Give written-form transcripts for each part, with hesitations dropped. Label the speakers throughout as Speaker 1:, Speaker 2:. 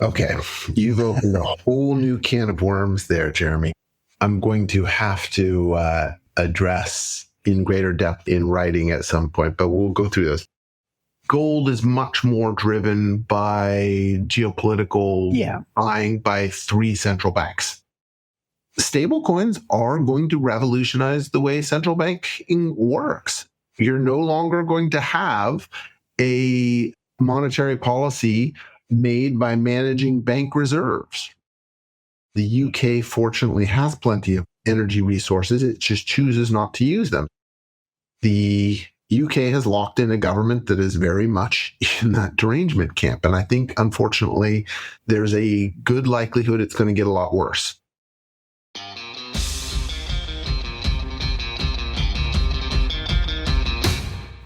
Speaker 1: Okay, you've opened a whole new can of worms there, Jeremy. I'm going to have to address in greater depth in writing at some point, but we'll go through this. Gold is much more driven by geopolitical buying by three central banks. Stablecoins are going to revolutionize the way central banking works. You're no longer going to have a monetary policy made by managing bank reserves. The UK, fortunately, has plenty of energy resources. It just chooses not to use them. The UK has locked in a government that is very much in that derangement camp. And I think, unfortunately, there's a good likelihood it's going to get a lot worse.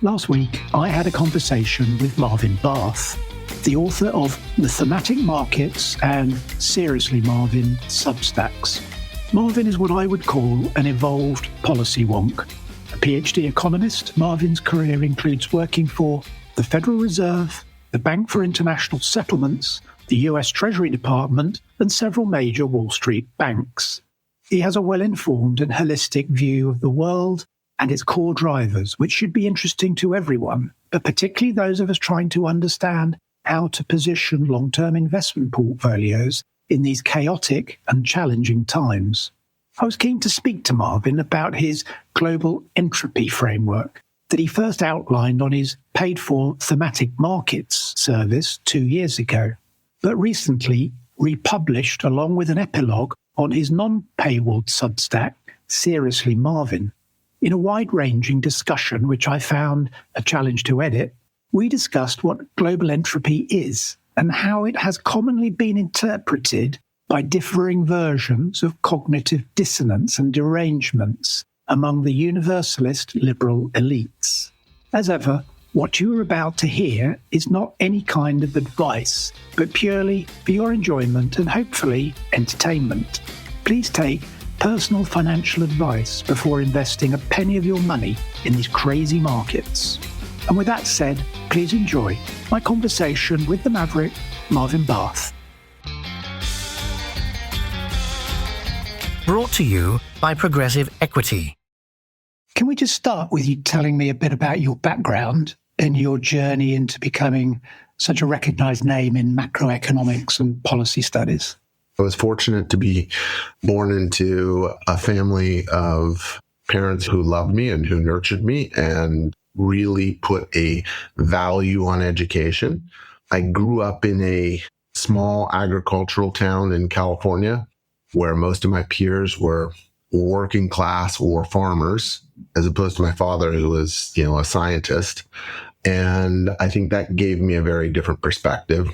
Speaker 2: Last week, I had a conversation with Marvin Barth, the author of the Thematic Markets and Seriously, Marvin Substacks. Marvin is what I would call an evolved policy wonk. A PhD economist, Marvin's career includes working for the Federal Reserve, the Bank for International Settlements, the US Treasury Department, and several major Wall Street banks. He has a well-informed and holistic view of the world and its core drivers, which should be interesting to everyone, but particularly those of us trying to understand how to position long-term investment portfolios in these chaotic and challenging times. I was keen to speak to Marvin about his Global Entropy framework that he first outlined on his paid-for Thematic Markets service 2 years ago, but recently republished along with an epilogue on his non-paywalled Substack, Seriously, Marvin. In a wide-ranging discussion, which I found a challenge to edit, we discussed what global entropy is and how it has commonly been interpreted by differing versions of cognitive dissonance and derangements among the universalist liberal elites. As ever, what you are about to hear is not any kind of advice, but purely for your enjoyment and hopefully entertainment. Please take personal financial advice before investing a penny of your money in these crazy markets. And with that said, please enjoy my conversation with the Maverick, Marvin Barth.
Speaker 3: Brought to you by Progressive Equity.
Speaker 2: Can we just start with you telling me a bit about your background and your journey into becoming such a recognized name in macroeconomics and policy studies?
Speaker 1: I was fortunate to be born into a family of parents who loved me and who nurtured me and really put a value on education. I grew up in a small agricultural town in California where most of my peers were working class or farmers, as opposed to my father, who was, a scientist. And I think that gave me a very different perspective.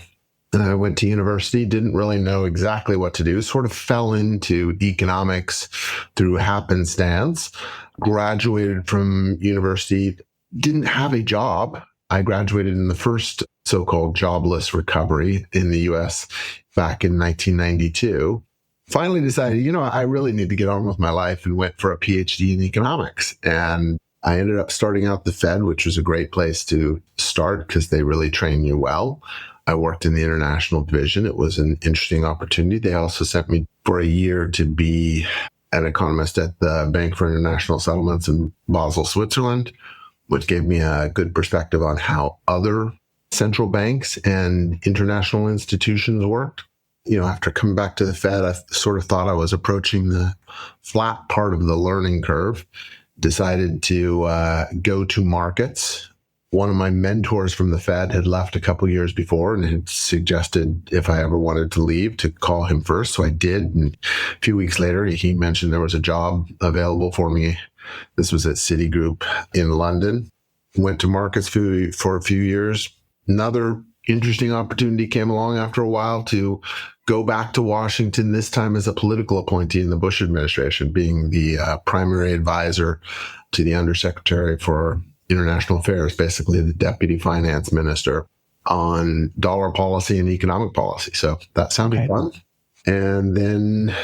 Speaker 1: And I went to university, didn't really know exactly what to do, sort of fell into economics through happenstance, graduated from university, didn't have a job. I graduated in the first so-called jobless recovery in the US back in 1992. Finally decided, I really need to get on with my life and went for a PhD in economics. And I ended up starting out the Fed, which was a great place to start because they really train you well. I worked in the international division. It was an interesting opportunity. They also sent me for a year to be an economist at the Bank for International Settlements in Basel, Switzerland, which gave me a good perspective on how other central banks and international institutions worked. After coming back to the Fed, I sort of thought I was approaching the flat part of the learning curve, decided to go to markets. One of my mentors from the Fed had left a couple years before and had suggested if I ever wanted to leave to call him first. So I did. And a few weeks later, he mentioned there was a job available for me. This was at Citigroup in London. Went to markets for a few years. Another interesting opportunity came along after a while to go back to Washington, this time as a political appointee in the Bush administration, being the primary advisor to the Undersecretary for International Affairs, basically the deputy finance minister, on dollar policy and economic policy. So that sounded fun. And then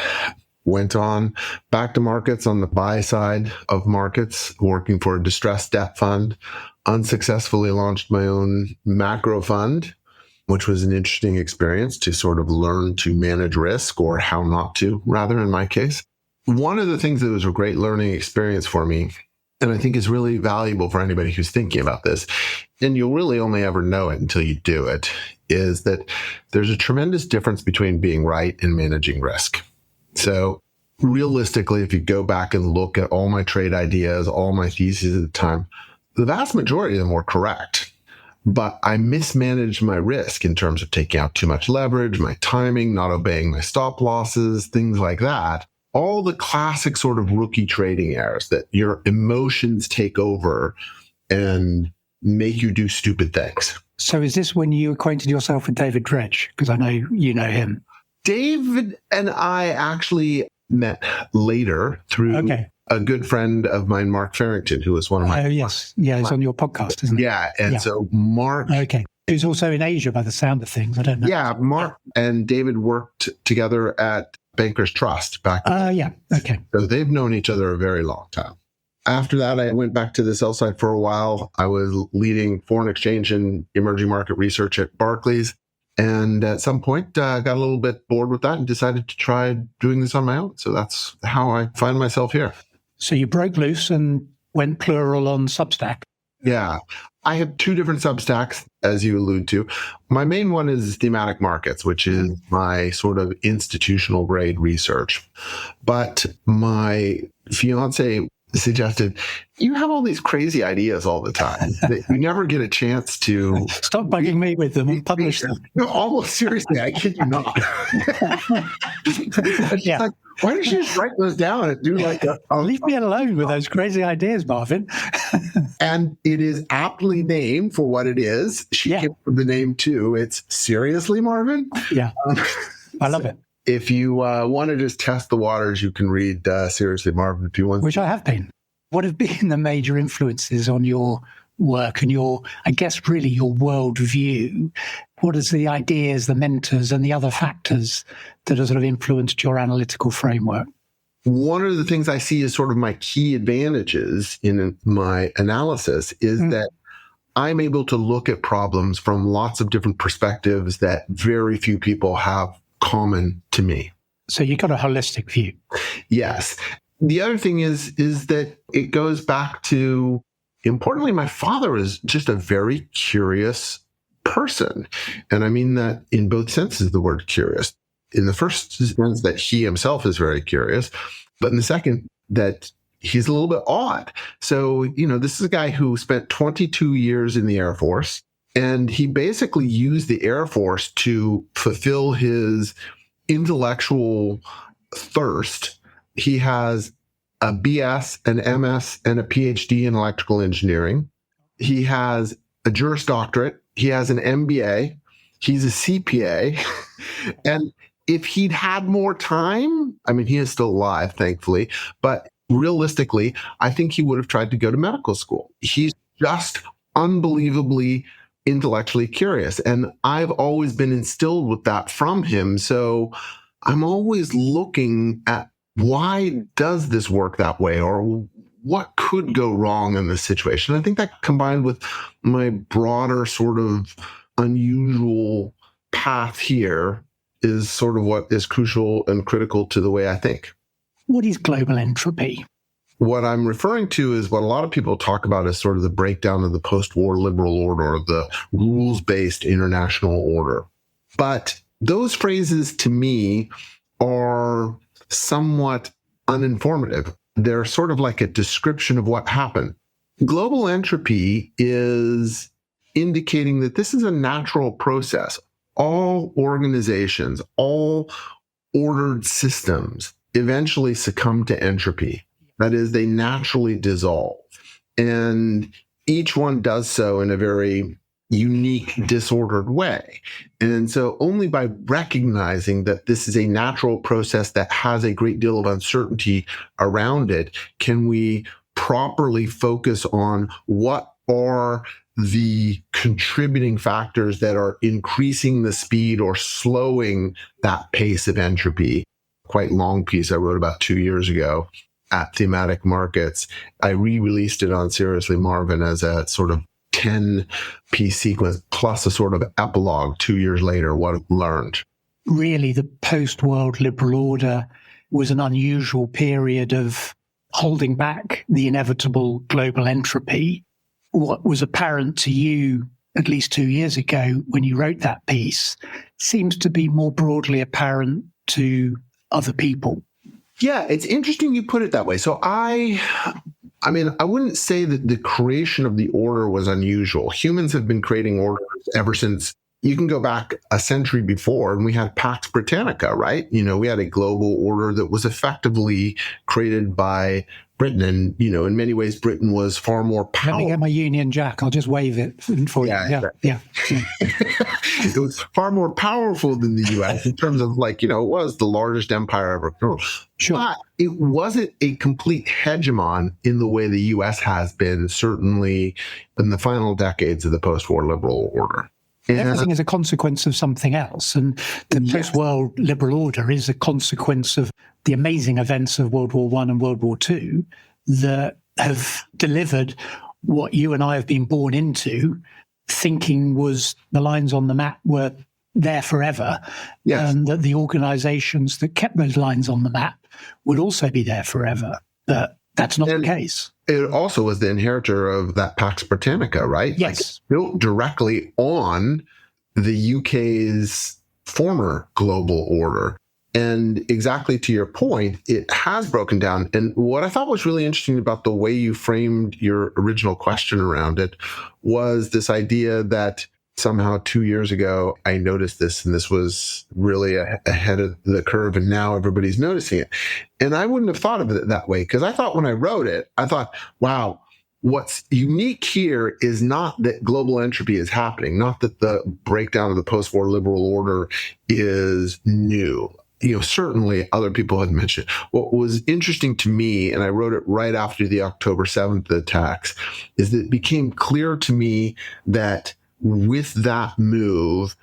Speaker 1: went on back to markets on the buy side of markets, working for a distressed debt fund, unsuccessfully launched my own macro fund, which was an interesting experience to sort of learn to manage risk, or how not to, rather, in my case. One of the things that was a great learning experience for me, and I think is really valuable for anybody who's thinking about this, and you'll really only ever know it until you do it, is that there's a tremendous difference between being right and managing risk. So realistically, if you go back and look at all my trade ideas, all my theses at the time, the vast majority of them were correct. But I mismanaged my risk in terms of taking out too much leverage, my timing, not obeying my stop losses, things like that. All the classic sort of rookie trading errors that your emotions take over and make you do stupid things.
Speaker 2: So is this when you acquainted yourself with David Dredge? Because I know you know him.
Speaker 1: David and I actually met later through a good friend of mine, Mark Farrington, who was one of my...
Speaker 2: Oh, yes. Yeah, he's on your podcast, isn't he?
Speaker 1: Yeah, and so Mark...
Speaker 2: Okay. Who's also in Asia by the sound of things. I don't know.
Speaker 1: Yeah, Mark and David worked together at Bankers Trust back then.
Speaker 2: Yeah, okay.
Speaker 1: So they've known each other a very long time. After that, I went back to the sell side for a while. I was leading foreign exchange and emerging market research at Barclays. And at some point, got a little bit bored with that and decided to try doing this on my own. So that's how I find myself here.
Speaker 2: So you broke loose and went plural on Substack.
Speaker 1: Yeah. I have two different Substacks, as you allude to. My main one is Thematic Markets, which is my sort of institutional grade research. But my fiance suggested, you have all these crazy ideas all the time that you never get a chance to...
Speaker 2: Stop bugging me with them and publish them.
Speaker 1: No, almost seriously, I kid you not.
Speaker 2: Yeah.
Speaker 1: Like, why don't you just write those down and do like a...
Speaker 2: Leave me alone with those crazy ideas, Marvin.
Speaker 1: And it is aptly named for what it is. She came up with the name too. It's Seriously, Marvin?
Speaker 2: Yeah. I love it.
Speaker 1: If you want to just test the waters, you can read Seriously, Marvin, if you want.
Speaker 2: Which I have been. What have been the major influences on your work and your, I guess, really your worldview? What is the ideas, the mentors, and the other factors that have sort of influenced your analytical framework?
Speaker 1: One of the things I see as sort of my key advantages in my analysis is that I'm able to look at problems from lots of different perspectives that very few people have common to me.
Speaker 2: So you got a holistic view.
Speaker 1: Yes. The other thing is that it goes back to, importantly, my father is just a very curious person. And I mean that in both senses of the word curious. In the first sense that he himself is very curious, but in the second that he's a little bit odd. So, this is a guy who spent 22 years in the Air Force. And he basically used the Air Force to fulfill his intellectual thirst. He has a BS, an MS, and a PhD in electrical engineering. He has a Juris Doctorate. He has an MBA. He's a CPA. And if he'd had more time, I mean, he is still alive, thankfully, but realistically, I think he would have tried to go to medical school. He's just unbelievably intellectually curious. And I've always been instilled with that from him. So I'm always looking at, why does this work that way? Or what could go wrong in this situation? I think that combined with my broader sort of unusual path here is sort of what is crucial and critical to the way I think.
Speaker 2: What is global entropy?
Speaker 1: What I'm referring to is what a lot of people talk about as sort of the breakdown of the post-war liberal order, the rules-based international order. But those phrases to me are somewhat uninformative. They're sort of like a description of what happened. Global entropy is indicating that this is a natural process. All organizations, all ordered systems eventually succumb to entropy. That is, they naturally dissolve. And each one does so in a very unique, disordered way. And so only by recognizing that this is a natural process that has a great deal of uncertainty around it, can we properly focus on what are the contributing factors that are increasing the speed or slowing that pace of entropy. Quite long piece I wrote about 2 years ago at Thematic Markets. I re-released it on Seriously Marvin as a sort of 10-piece sequence plus a sort of epilogue 2 years later, what I've learned.
Speaker 2: Really, the post-world liberal order was an unusual period of holding back the inevitable global entropy. What was apparent to you at least 2 years ago when you wrote that piece seems to be more broadly apparent to other people.
Speaker 1: Yeah, it's interesting you put it that way. So I wouldn't say that the creation of the order was unusual. Humans have been creating orders ever since. You can go back a century before, and we had Pax Britannica, right? We had a global order that was effectively created by Britain. And, in many ways, Britain was far more powerful.
Speaker 2: Let me get my Union Jack. I'll just wave it for you. Yeah.
Speaker 1: It was far more powerful than the US in terms of it was the largest empire ever.
Speaker 2: Sure.
Speaker 1: But it wasn't a complete hegemon in the way the US has been, certainly in the final decades of the post-war liberal order.
Speaker 2: Everything is a consequence of something else. And the post-world liberal order is a consequence of the amazing events of World War I and World War II that have delivered what you and I have been born into, thinking was the lines on the map were there forever, and that the organizations that kept those lines on the map would also be there forever. But that's not the case.
Speaker 1: It also was the inheritor of that Pax Britannica, right?
Speaker 2: Yes.
Speaker 1: Built directly on the UK's former global order. And exactly to your point, it has broken down. And what I thought was really interesting about the way you framed your original question around it was this idea that somehow 2 years ago, I noticed this, and this was really ahead of the curve, and now everybody's noticing it. And I wouldn't have thought of it that way, because I thought when I wrote it, I thought, wow, what's unique here is not that global entropy is happening, not that the breakdown of the post-war liberal order is new. Certainly other people had mentioned it. What was interesting to me, and I wrote it right after the October 7th attacks, is that it became clear to me that with that move,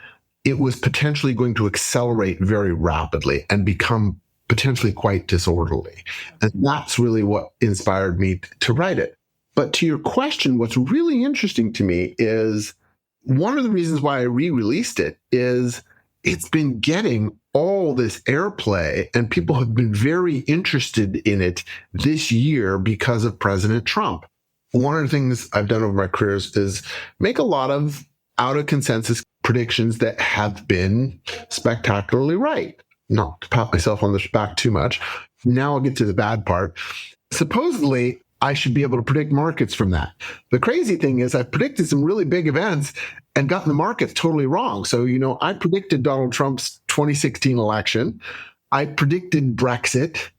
Speaker 1: it was potentially going to accelerate very rapidly and become potentially quite disorderly. And that's really what inspired me to write it. But to your question, what's really interesting to me is one of the reasons why I re-released it is it's been getting all this airplay, and people have been very interested in it this year because of President Trump. One of the things I've done over my career is make a lot of out of consensus predictions that have been spectacularly right. Not to pat myself on the back too much. Now I'll get to the bad part. Supposedly, I should be able to predict markets from that. The crazy thing is I've predicted some really big events and gotten the markets totally wrong. So, I predicted Donald Trump's 2016 election. I predicted Brexit,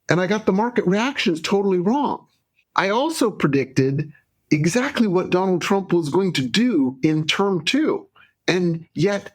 Speaker 1: and I got the market reactions totally wrong. I also predicted exactly what Donald Trump was going to do in term 2. And yet,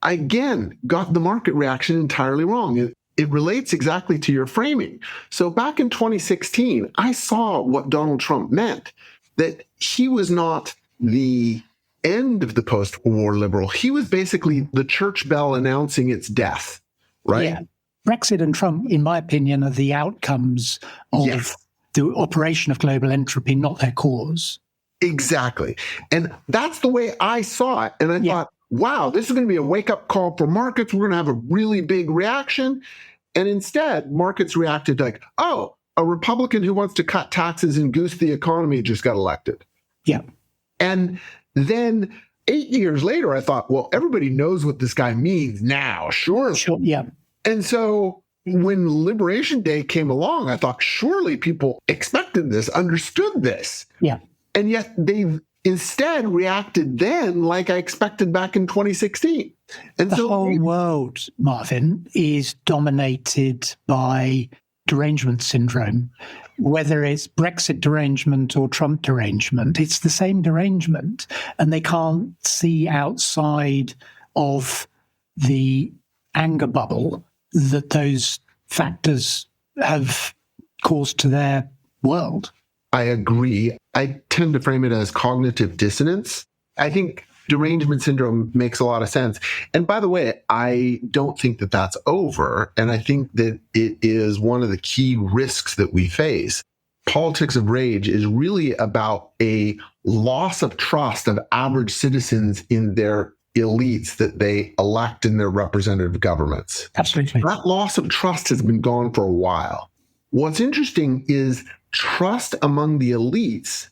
Speaker 1: I again got the market reaction entirely wrong. It relates exactly to your framing. So back in 2016, I saw what Donald Trump meant, that he was not the end of the post-war liberal. He was basically the church bell announcing its death, right?
Speaker 2: Yeah. Brexit and Trump, in my opinion, are the outcomes of the operation of global entropy, not their cause.
Speaker 1: Exactly. And that's the way I saw it. And I thought, wow, this is going to be a wake-up call for markets. We're going to have a really big reaction. And instead, markets reacted like, oh, a Republican who wants to cut taxes and goose the economy just got elected.
Speaker 2: Yeah.
Speaker 1: And then 8 years later, I thought, well, everybody knows what this guy means now. Sure.
Speaker 2: Yeah.
Speaker 1: And so when Liberation Day came along, I thought, surely people expected this, understood this.
Speaker 2: Yeah.
Speaker 1: And yet they've instead reacted then like I expected back in 2016. And
Speaker 2: the whole world, Marvin, is dominated by derangement syndrome. Whether it's Brexit derangement or Trump derangement, it's the same derangement. And they can't see outside of the anger bubble that those factors have caused to their world.
Speaker 1: I agree. I tend to frame it as cognitive dissonance. I think derangement syndrome makes a lot of sense. And by the way, I don't think that that's over. And I think that it is one of the key risks that we face. politics of rage is really about a loss of trust of average citizens in their elites that they elect in their representative governments.
Speaker 2: Absolutely.
Speaker 1: That loss of trust has been gone for a while. What's interesting is trust among the elites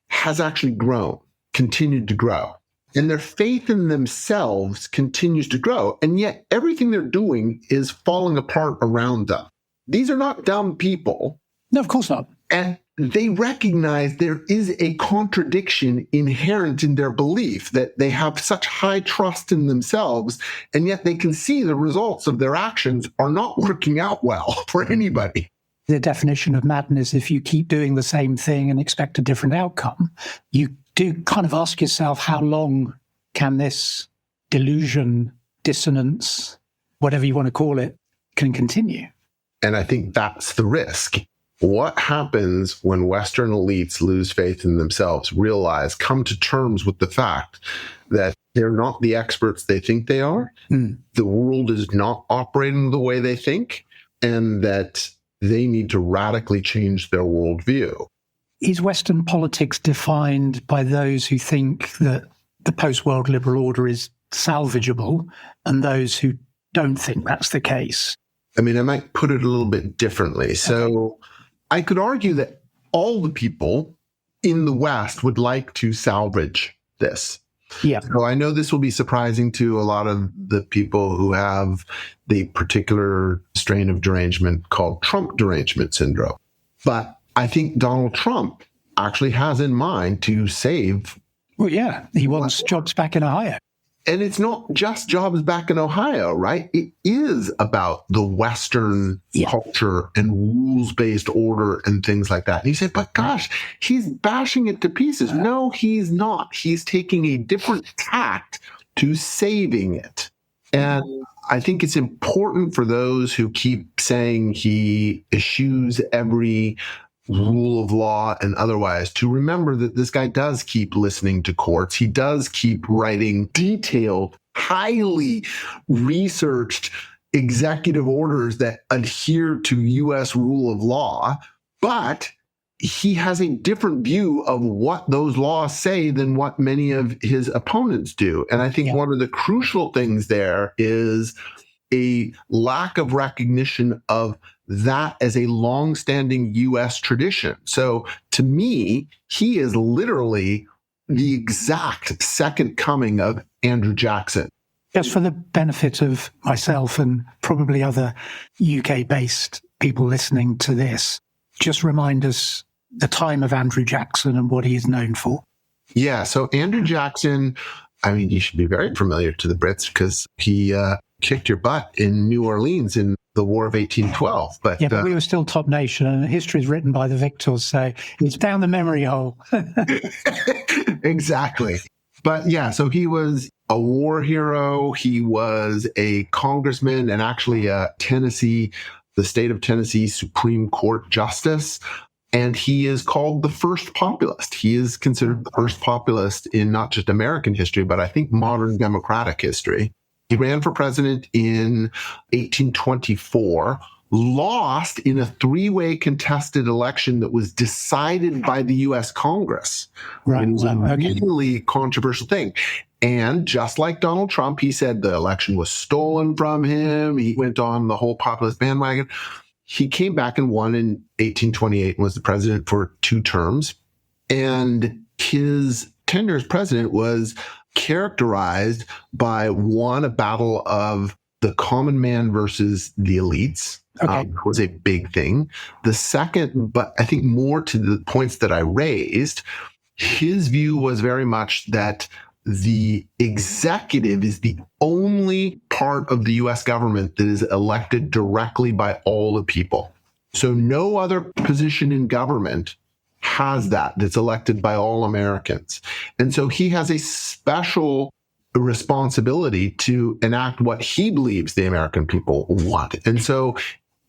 Speaker 1: has actually grown, continued to grow. And their faith in themselves continues to grow. And yet everything they're doing is falling apart around them. These are not dumb people.
Speaker 2: No, of course not.
Speaker 1: And they recognize there is a contradiction inherent in their belief that they have such high trust in themselves, and yet they can see the results of their actions are not working out well for anybody.
Speaker 2: The definition of madness, if you keep doing the same thing and expect a different outcome, you do kind of ask yourself, how long can this delusion, dissonance, whatever you want to call it, can continue?
Speaker 1: And I think that's the risk. What happens when Western elites lose faith in themselves, realize, come to terms with the fact that they're not the experts they think they are, the world is not operating the way they think, and that they need to radically change their worldview?
Speaker 2: Is Western politics defined by those who think that the post-world liberal order is salvageable and those who don't think that's the case?
Speaker 1: I mean, I might put it a little bit differently. So I could argue that all the people in the West would like to salvage this.
Speaker 2: Yeah.
Speaker 1: So I know this will be surprising to a lot of the people who have the particular strain of derangement called Trump derangement syndrome. But I think Donald Trump actually has in mind to save.
Speaker 2: Well, yeah, he wants jobs back in Ohio.
Speaker 1: And it's not just jobs back in Ohio, right? It is about the Western culture and rules-based order and things like that. And you say, but gosh, he's bashing it to pieces. No, he's not. He's taking a different tact to saving it. And I think it's important for those who keep saying he eschews every rule of law and otherwise to remember that this guy does keep listening to courts. He does keep writing detailed, highly researched executive orders that adhere to U.S. rule of law, but he has a different view of what those laws say than what many of his opponents do. And I think one of the crucial things there is a lack of recognition of that as a longstanding U.S. tradition. So to me, he is literally the exact second coming of Andrew Jackson.
Speaker 2: Just for the benefit of myself and probably other UK-based people listening to this, just remind us the time of Andrew Jackson and what he is known for.
Speaker 1: Yeah, so Andrew Jackson, I mean, you should be very familiar to the Brits because he kicked your butt in New Orleans in the War of 1812. But
Speaker 2: we were still top nation, and history is written by the victors, so it's down the memory hole.
Speaker 1: Exactly. But yeah, so he was a war hero. He was a congressman and actually a the state of Tennessee Supreme Court justice. And he is called the first populist. He is considered the first populist in not just American history, but I think modern democratic history. He ran for president in 1824, lost in a three-way contested election that was decided by the U.S. Congress.
Speaker 2: Right.
Speaker 1: It was a really controversial thing. And just like Donald Trump, he said the election was stolen from him. He went on the whole populist bandwagon. He came back and won in 1828 and was the president for 2 terms. And his tenure as president was characterized by, one, a battle of the common man versus the elites. Was a big thing. The second, but I think more to the points that I raised, his view was very much that the executive is the only part of the U.S. government that is elected directly by all the people. So no other position in government has that's elected by all Americans. And so he has a special responsibility to enact what he believes the American people want. And so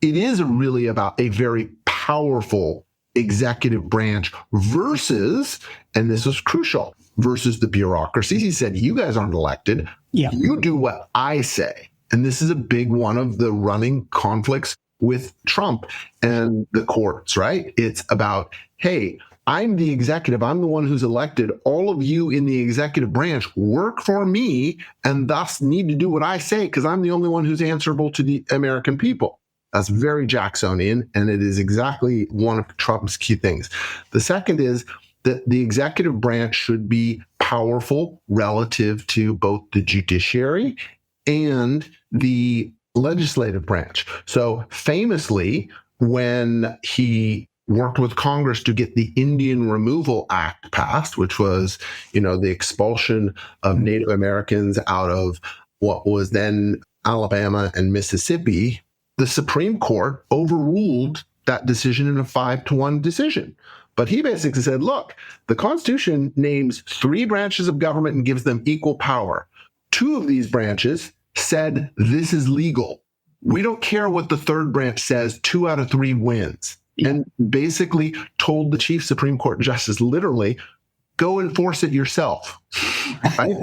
Speaker 1: it is really about a very powerful executive branch versus, and this is crucial, versus the bureaucracy. He said, you guys aren't elected. You do what I say. And this is a big one of the running conflicts with Trump and the courts, right? It's about, hey, I'm the executive. I'm the one who's elected. All of you in the executive branch work for me and thus need to do what I say because I'm the only one who's answerable to the American people. That's very Jacksonian, and it is exactly one of Trump's key things. The second is that the executive branch should be powerful relative to both the judiciary and the legislative branch. So famously, when he worked with Congress to get the Indian Removal Act passed, which was, the expulsion of Native Americans out of what was then Alabama and Mississippi, the Supreme Court overruled that decision in a 5-1 decision. But he basically said, look, the Constitution names 3 branches of government and gives them equal power. 2 of these branches said this is legal. We don't care what the 3rd branch says, 2 out of 3 wins. And basically told the chief Supreme Court justice literally, go enforce it yourself. Right?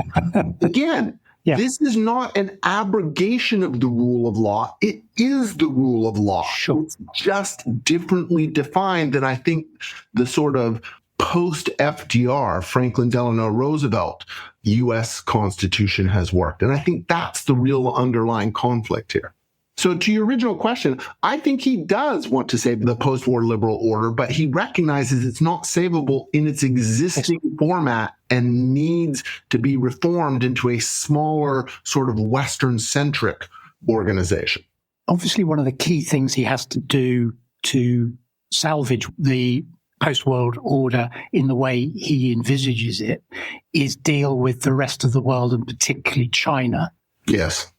Speaker 1: Again, this is not an abrogation of the rule of law. It is the rule of law.
Speaker 2: Sure.
Speaker 1: It's just differently defined than I think the sort of post-FDR, Franklin Delano Roosevelt, U.S. Constitution has worked. And I think that's the real underlying conflict here. So to your original question, I think he does want to save the post-war liberal order, but he recognizes it's not savable in its existing format and needs to be reformed into a smaller, sort of Western-centric organization.
Speaker 2: Obviously, one of the key things he has to do to salvage the post-world order in the way he envisages it is deal with the rest of the world, and particularly China.
Speaker 1: Yes.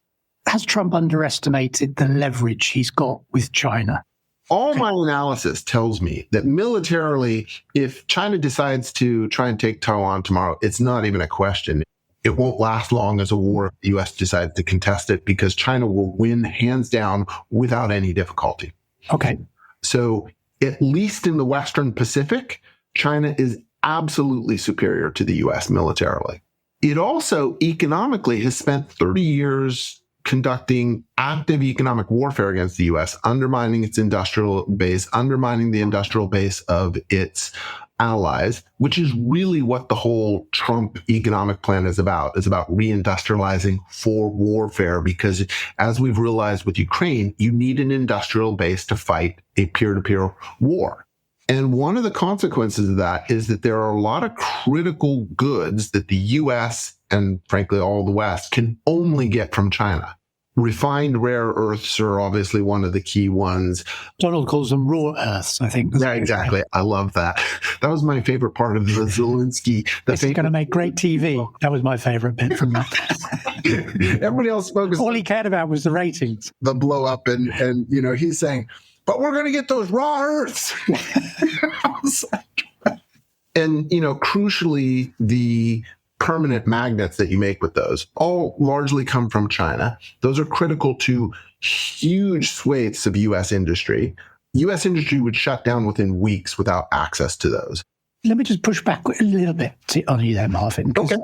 Speaker 2: Has Trump underestimated the leverage he's got with China?
Speaker 1: All my analysis tells me that militarily, if China decides to try and take Taiwan tomorrow, it's not even a question. It won't last long as a war if the U.S. decides to contest it because China will win hands down without any difficulty.
Speaker 2: Okay.
Speaker 1: So at least in the Western Pacific, China is absolutely superior to the U.S. militarily. It also economically has spent 30 years conducting active economic warfare against the U.S., undermining its industrial base, undermining the industrial base of its allies, which is really what the whole Trump economic plan is about. It's about reindustrializing for warfare, because as we've realized with Ukraine, you need an industrial base to fight a peer-to-peer war. And one of the consequences of that is that there are a lot of critical goods that the U.S. and frankly all the West can only get from China. Refined rare earths are obviously one of the key ones.
Speaker 2: Donald calls them raw earths, I think.
Speaker 1: Yeah, exactly. I love that. That was my favorite part of the Zelensky.
Speaker 2: This is going to make great TV. That was my favorite bit from that.
Speaker 1: Everybody else focused.
Speaker 2: All he cared about was the ratings.
Speaker 1: The blow up and he's saying, but we're going to get those raw earths. And, crucially, the permanent magnets that you make with those all largely come from China. Those are critical to huge swathes of U.S. industry. U.S. industry would shut down within weeks without access to those.
Speaker 2: Let me just push back a little bit on you there, Marvin.
Speaker 1: Okay.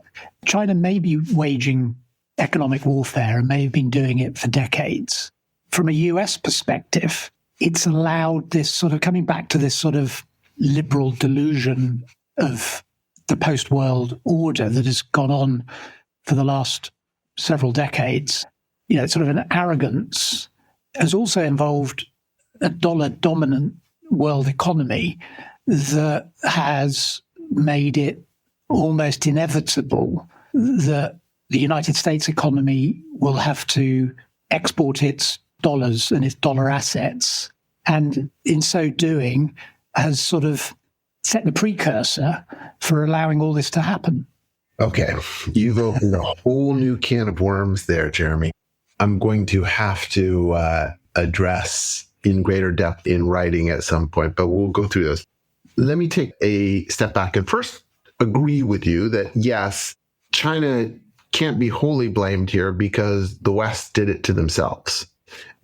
Speaker 2: China may be waging economic warfare and may have been doing it for decades. From a U.S. perspective, it's allowed this sort of coming back to this sort of liberal delusion of the post-world order that has gone on for the last several decades. Sort of an arrogance has also involved a dollar-dominant world economy that has made it almost inevitable that the United States economy will have to export its dollars and its dollar assets, and in so doing has sort of set the precursor for allowing all this to happen.
Speaker 1: Okay. You've opened a whole new can of worms there, Jeremy. I'm going to have to address in greater depth in writing at some point, but we'll go through those. Let me take a step back and first agree with you that, yes, China can't be wholly blamed here because the West did it to themselves.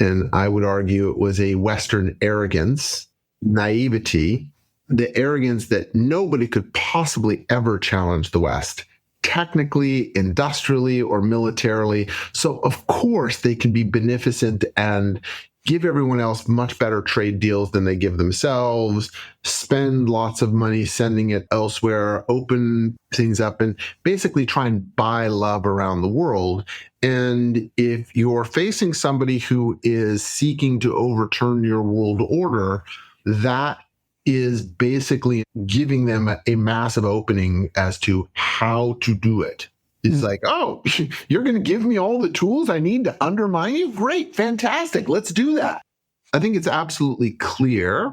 Speaker 1: And I would argue it was a Western arrogance, naivety, the arrogance that nobody could possibly ever challenge the West, technically, industrially, or militarily. So, of course, they can be beneficent and give everyone else much better trade deals than they give themselves, spend lots of money sending it elsewhere, open things up, and basically try and buy love around the world. And if you're facing somebody who is seeking to overturn your world order, that is basically giving them a massive opening as to how to do it. It's like, oh, you're going to give me all the tools I need to undermine you? Great, fantastic, let's do that. I think it's absolutely clear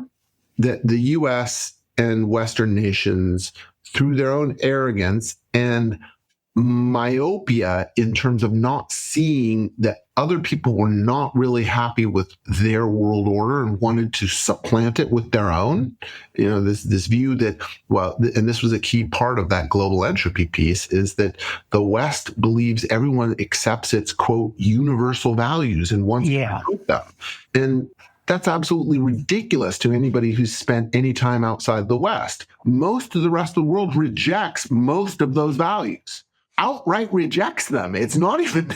Speaker 1: that the US and Western nations, through their own arrogance and myopia in terms of not seeing that other people were not really happy with their world order and wanted to supplant it with their own. This view that, and this was a key part of that global entropy piece, is that the West believes everyone accepts its, quote, universal values and wants to promote them. And that's absolutely ridiculous to anybody who's spent any time outside the West. Most of the rest of the world rejects most of those values. Outright rejects them. It's not even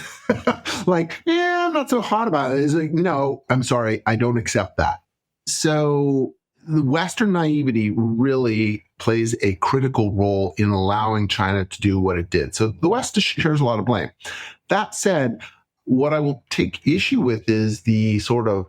Speaker 1: like, I'm not so hot about it. It's like, no, I'm sorry, I don't accept that. So the Western naivety really plays a critical role in allowing China to do what it did. So the West shares a lot of blame. That said, what I will take issue with is the sort of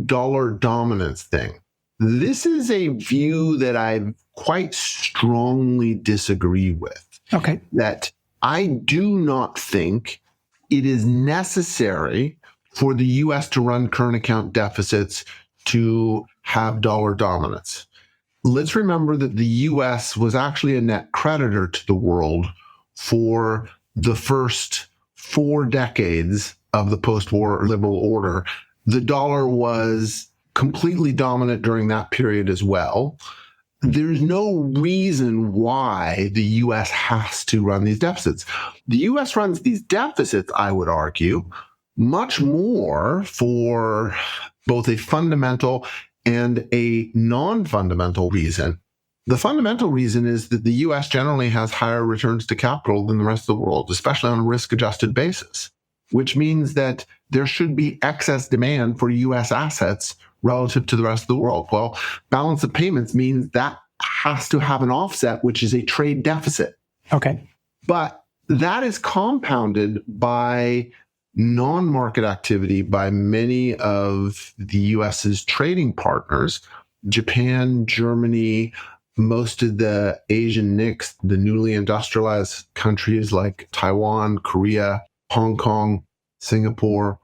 Speaker 1: dollar dominance thing. This is a view that I quite strongly disagree with.
Speaker 2: Okay.
Speaker 1: That I do not think it is necessary for the U.S. to run current account deficits to have dollar dominance. Let's remember that the U.S. was actually a net creditor to the world for the first 4 decades of the post-war liberal order. The dollar was completely dominant during that period as well. There's no reason why the U.S. has to run these deficits. The U.S. runs these deficits, I would argue, much more for both a fundamental and a non-fundamental reason. The fundamental reason is that the U.S. generally has higher returns to capital than the rest of the world, especially on a risk-adjusted basis, which means that there should be excess demand for U.S. assets relative to the rest of the world. Well, balance of payments means that has to have an offset, which is a trade deficit.
Speaker 2: Okay.
Speaker 1: But that is compounded by non-market activity by many of the U.S.'s trading partners, Japan, Germany, most of the Asian NICs, the newly industrialized countries like Taiwan, Korea, Hong Kong, Singapore,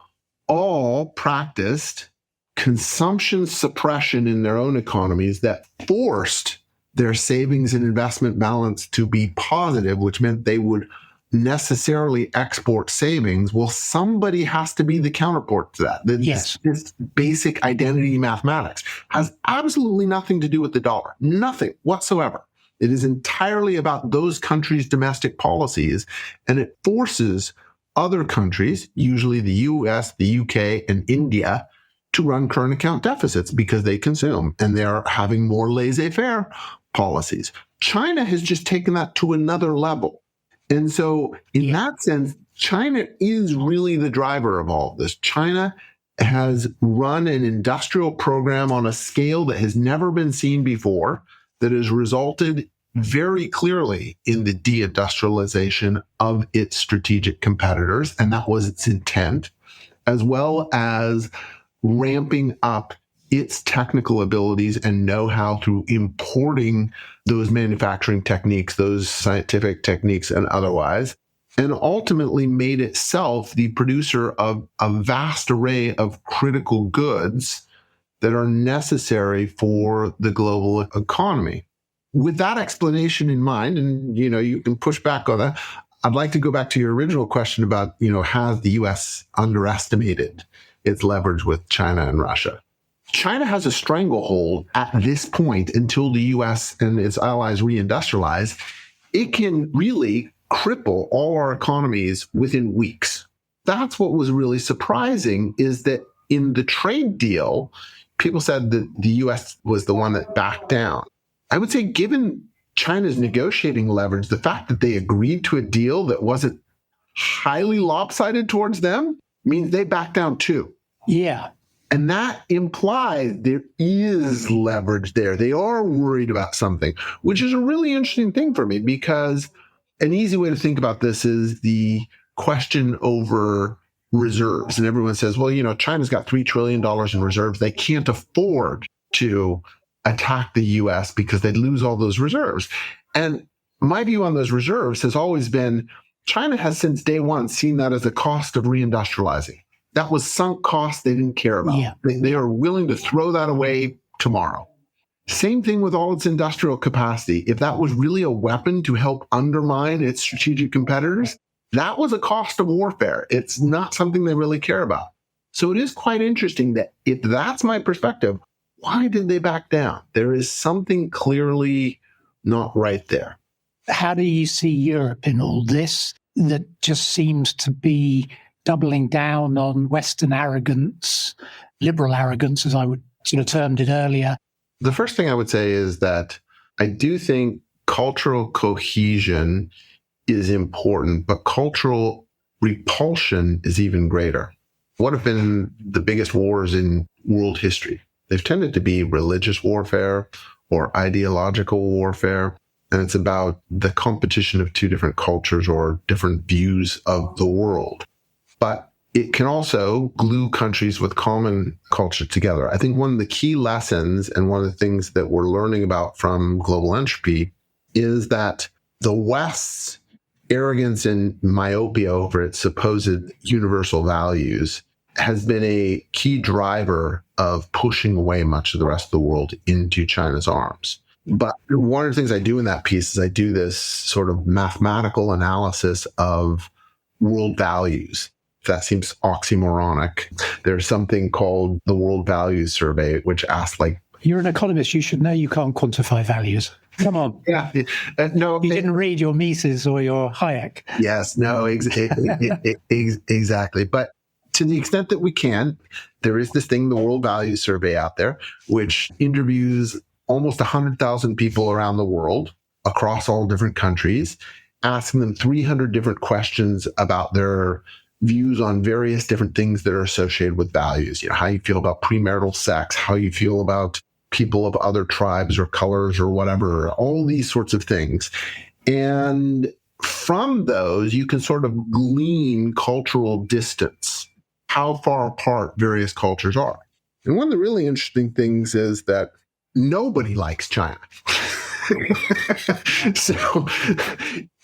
Speaker 1: all practiced consumption suppression in their own economies that forced their savings and investment balance to be positive, which meant they would necessarily export savings. Well, somebody has to be the counterpart to that.
Speaker 2: Yes.
Speaker 1: This basic identity mathematics has absolutely nothing to do with the dollar. Nothing whatsoever. It is entirely about those countries' domestic policies, and it forces other countries, usually the US, the UK, and India, to run current account deficits because they consume and they are having more laissez-faire policies. China has just taken that to another level. And so in that sense, China is really the driver of all of this. China has run an industrial program on a scale that has never been seen before that has resulted very clearly in the deindustrialization of its strategic competitors, and that was its intent, as well as ramping up its technical abilities and know-how through importing those manufacturing techniques, those scientific techniques and otherwise, and ultimately made itself the producer of a vast array of critical goods that are necessary for the global economy. With that explanation in mind, and you can push back on that, I'd like to go back to your original question about, has the US underestimated its leverage with China and Russia? China has a stranglehold at this point until the US and its allies reindustrialize. It can really cripple all our economies within weeks. That's what was really surprising, is that in the trade deal, people said that the US was the one that backed down. I would say, given China's negotiating leverage, the fact that they agreed to a deal that wasn't highly lopsided towards them means they backed down too.
Speaker 2: Yeah.
Speaker 1: And that implies there is leverage there. They are worried about something, which is a really interesting thing for me, because an easy way to think about this is the question over reserves. And everyone says, well, China's got $3 trillion in reserves. They can't afford to attack the US because they'd lose all those reserves. And my view on those reserves has always been China has since day one seen that as a cost of reindustrializing. That was sunk cost they didn't care about.
Speaker 2: Yeah.
Speaker 1: They are willing to throw that away tomorrow. Same thing with all its industrial capacity. If that was really a weapon to help undermine its strategic competitors, that was a cost of warfare. It's not something they really care about. So it is quite interesting that if that's my perspective, why did they back down? There is something clearly not right there.
Speaker 2: How do you see Europe in all this that just seems to be doubling down on Western arrogance, liberal arrogance, as I would sort of termed it earlier?
Speaker 1: The first thing I would say is that I do think cultural cohesion is important, but cultural repulsion is even greater. What have been the biggest wars in world history? They've tended to be religious warfare or ideological warfare, and it's about the competition of two different cultures or different views of the world. But it can also glue countries with common culture together. I think one of the key lessons and one of the things that we're learning about from Global Entropy is that the West's arrogance and myopia over its supposed universal values has been a key driver of pushing away much of the rest of the world into China's arms. But one of the things I do in that piece is I do this sort of mathematical analysis of world values. That seems oxymoronic. There's something called the World Values Survey, which asks
Speaker 2: You're an economist. You should know you can't quantify values. Come on.
Speaker 1: Yeah. No.
Speaker 2: You didn't read your Mises or your Hayek.
Speaker 1: Yes. No. Exactly. But to the extent that we can, there is this thing, the World Values Survey out there, which interviews almost 100,000 people around the world across all different countries, asking them 300 different questions about their views on various different things that are associated with values. How you feel about premarital sex, how you feel about people of other tribes or colors or whatever, all these sorts of things. And from those, you can sort of glean cultural distance, how far apart various cultures are. And one of the really interesting things is that nobody likes China. So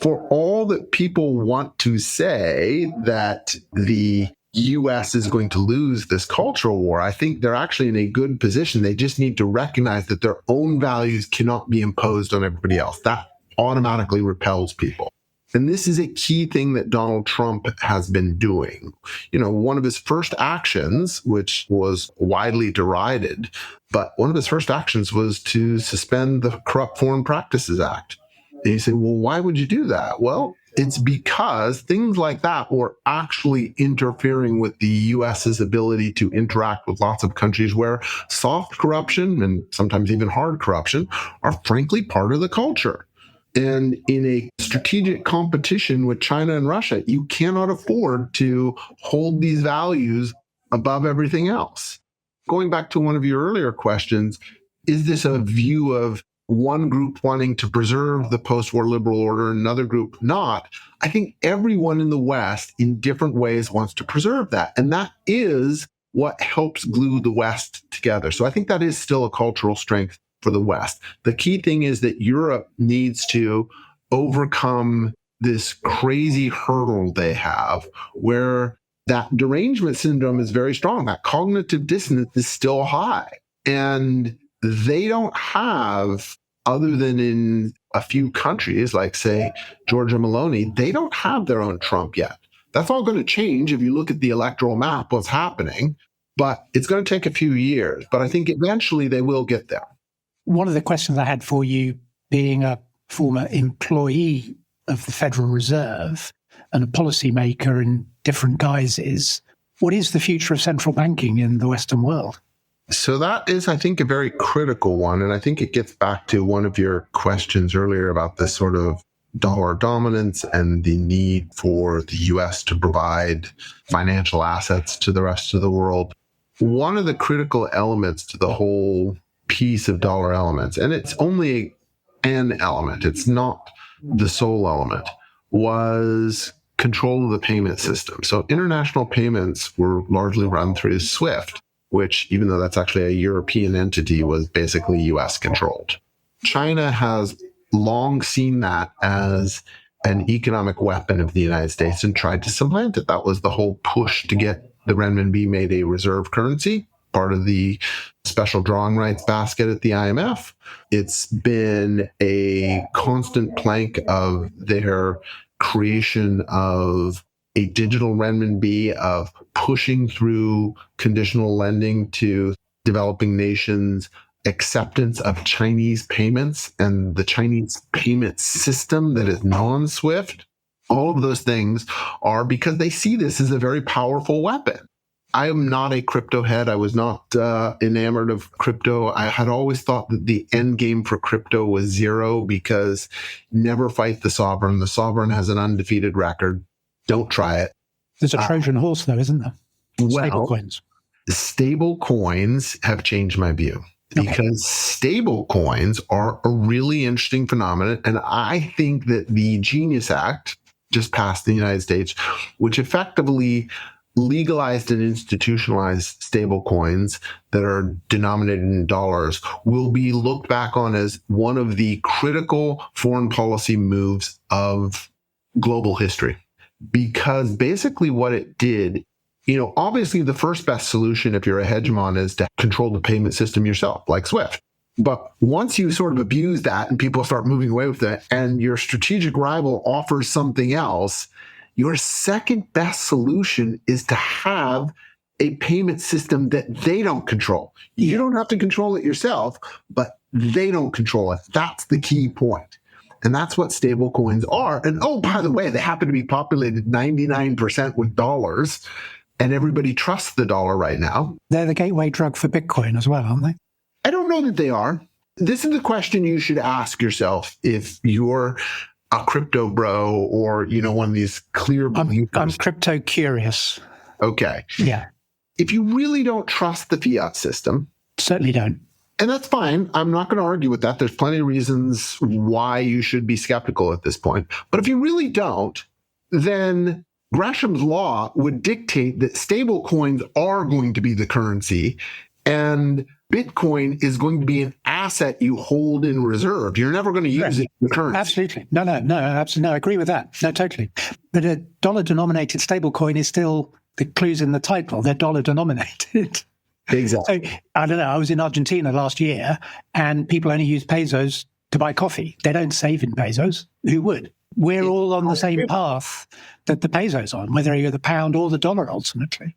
Speaker 1: for all that people want to say that the US is going to lose this cultural war, I think they're actually in a good position. They just need to recognize that their own values cannot be imposed on everybody else. That automatically repels people. And this is a key thing that Donald Trump has been doing. One of his first actions, which was widely derided, but one of his first actions was to suspend the Corrupt Foreign Practices Act. And you say, well, why would you do that? Well, it's because things like that were actually interfering with the US's ability to interact with lots of countries where soft corruption and sometimes even hard corruption are frankly part of the culture. And in a strategic competition with China and Russia, you cannot afford to hold these values above everything else. Going back to one of your earlier questions, is this a view of one group wanting to preserve the post-war liberal order and another group not? I think everyone in the West in different ways wants to preserve that. And that is what helps glue the West together. So I think that is still a cultural strength for the West. The key thing is that Europe needs to overcome this crazy hurdle they have where that derangement syndrome is very strong. That cognitive dissonance is still high. And they don't have, other than in a few countries, like, say, Georgia Meloni, they don't have their own Trump yet. That's all going to change if you look at the electoral map, what's happening. But it's going to take a few years. But I think eventually they will get there.
Speaker 2: One of the questions I had for you, being a former employee of the Federal Reserve and a policymaker in different guises, what is the future of central banking in the Western world?
Speaker 1: So that is, I think, a very critical one. And I think it gets back to one of your questions earlier about this sort of dollar dominance and the need for the US to provide financial assets to the rest of the world. one of the critical elements to the whole piece of dollar elements, and it's only an element, it's not the sole element, was control of the payment system. So international payments were largely run through SWIFT, which, even though that's actually a European entity, was basically US controlled. China has long seen that as an economic weapon of the United States and tried to supplant it. That was the whole push to get the renminbi made a reserve currency, part of the special drawing rights basket at the IMF. It's been a constant plank of their creation of a digital renminbi, of pushing through conditional lending to developing nations, acceptance of Chinese payments and the Chinese payment system that is non-SWIFT. All of those things are because they see this as a very powerful weapon. I am not a crypto head. I was not enamored of crypto. I had always thought that the end game for crypto was zero, because never fight the sovereign. The sovereign has an undefeated record. Don't try it.
Speaker 2: There's a Trojan horse, though, isn't there?
Speaker 1: Well,
Speaker 2: stable coins.
Speaker 1: Stable coins have changed my view. Because stable coins are a really interesting phenomenon. And I think that the Genius Act, just passed in the United States, which effectively legalized and institutionalized stable coins that are denominated in dollars, will be looked back on as one of the critical foreign policy moves of global history. Because basically what it did, obviously the first best solution if you're a hegemon is to control the payment system yourself, like SWIFT. But once you sort of abuse that and people start moving away with it, and your strategic rival offers something else, your second best solution is to have a payment system that they don't control. You don't have to control it yourself, but they don't control it. That's the key point. And that's what stable coins are. And oh, by the way, they happen to be populated 99% with dollars. And everybody trusts the dollar right now.
Speaker 2: They're the gateway drug for Bitcoin as well, aren't they?
Speaker 1: I don't know that they are. This is the question you should ask yourself if you're a crypto bro or, one of these clear believers.
Speaker 2: I'm crypto curious.
Speaker 1: Okay.
Speaker 2: Yeah.
Speaker 1: If you really don't trust the fiat system.
Speaker 2: Certainly don't.
Speaker 1: And that's fine. I'm not going to argue with that. There's plenty of reasons why you should be skeptical at this point. But if you really don't, then Gresham's law would dictate that stable coins are going to be the currency, and Bitcoin is going to be an asset you hold in reserve. You're never going to use it in currency.
Speaker 2: Absolutely. No, absolutely. No, I agree with that. No, totally. But a dollar-denominated stable coin is still, the clue's in the title, they're dollar-denominated.
Speaker 1: Exactly.
Speaker 2: So, I don't know, I was in Argentina last year, and people only use pesos to buy coffee. They don't save in pesos. Who would? We're all on the same path that the peso's on, whether you're the pound or the dollar, ultimately.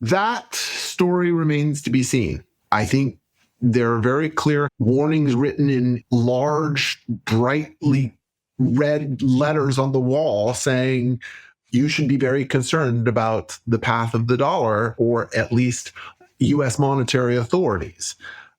Speaker 1: That story remains to be seen. I think there are very clear warnings written in large, brightly red letters on the wall saying you should be very concerned about the path of the dollar, or at least U.S. monetary authorities.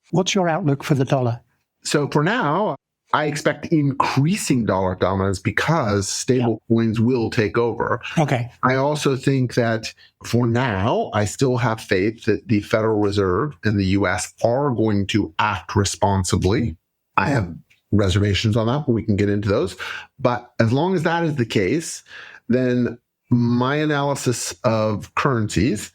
Speaker 2: What's your outlook for the dollar?
Speaker 1: So for now, I expect increasing dollar dominance because stable coins will take over.
Speaker 2: Okay.
Speaker 1: I also think that for now, I still have faith that the Federal Reserve and the U.S. are going to act responsibly. I have reservations on that, but we can get into those. But as long as that is the case, then my analysis of currencies,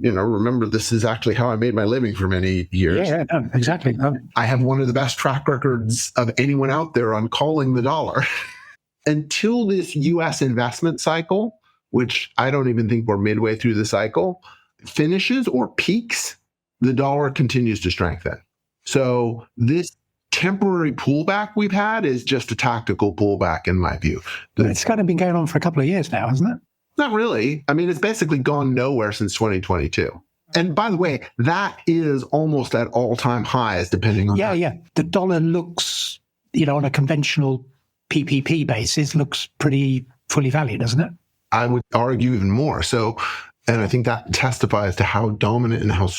Speaker 1: remember, this is actually how I made my living for many years.
Speaker 2: Yeah, no, exactly. No.
Speaker 1: I have one of the best track records of anyone out there on calling the dollar. Until this U.S. investment cycle, which I don't even think we're midway through the cycle, finishes or peaks, the dollar continues to strengthen. So this temporary pullback we've had is just a tactical pullback, in my view.
Speaker 2: It's kind of been going on for a couple of years now, hasn't it?
Speaker 1: Not really. I mean, it's basically gone nowhere since 2022. And by the way, that is almost at all-time highs, depending on...
Speaker 2: Yeah. The dollar looks, on a conventional PPP basis, looks pretty fully valued, doesn't it?
Speaker 1: I would argue even more. So, and I think that testifies to how dominant and how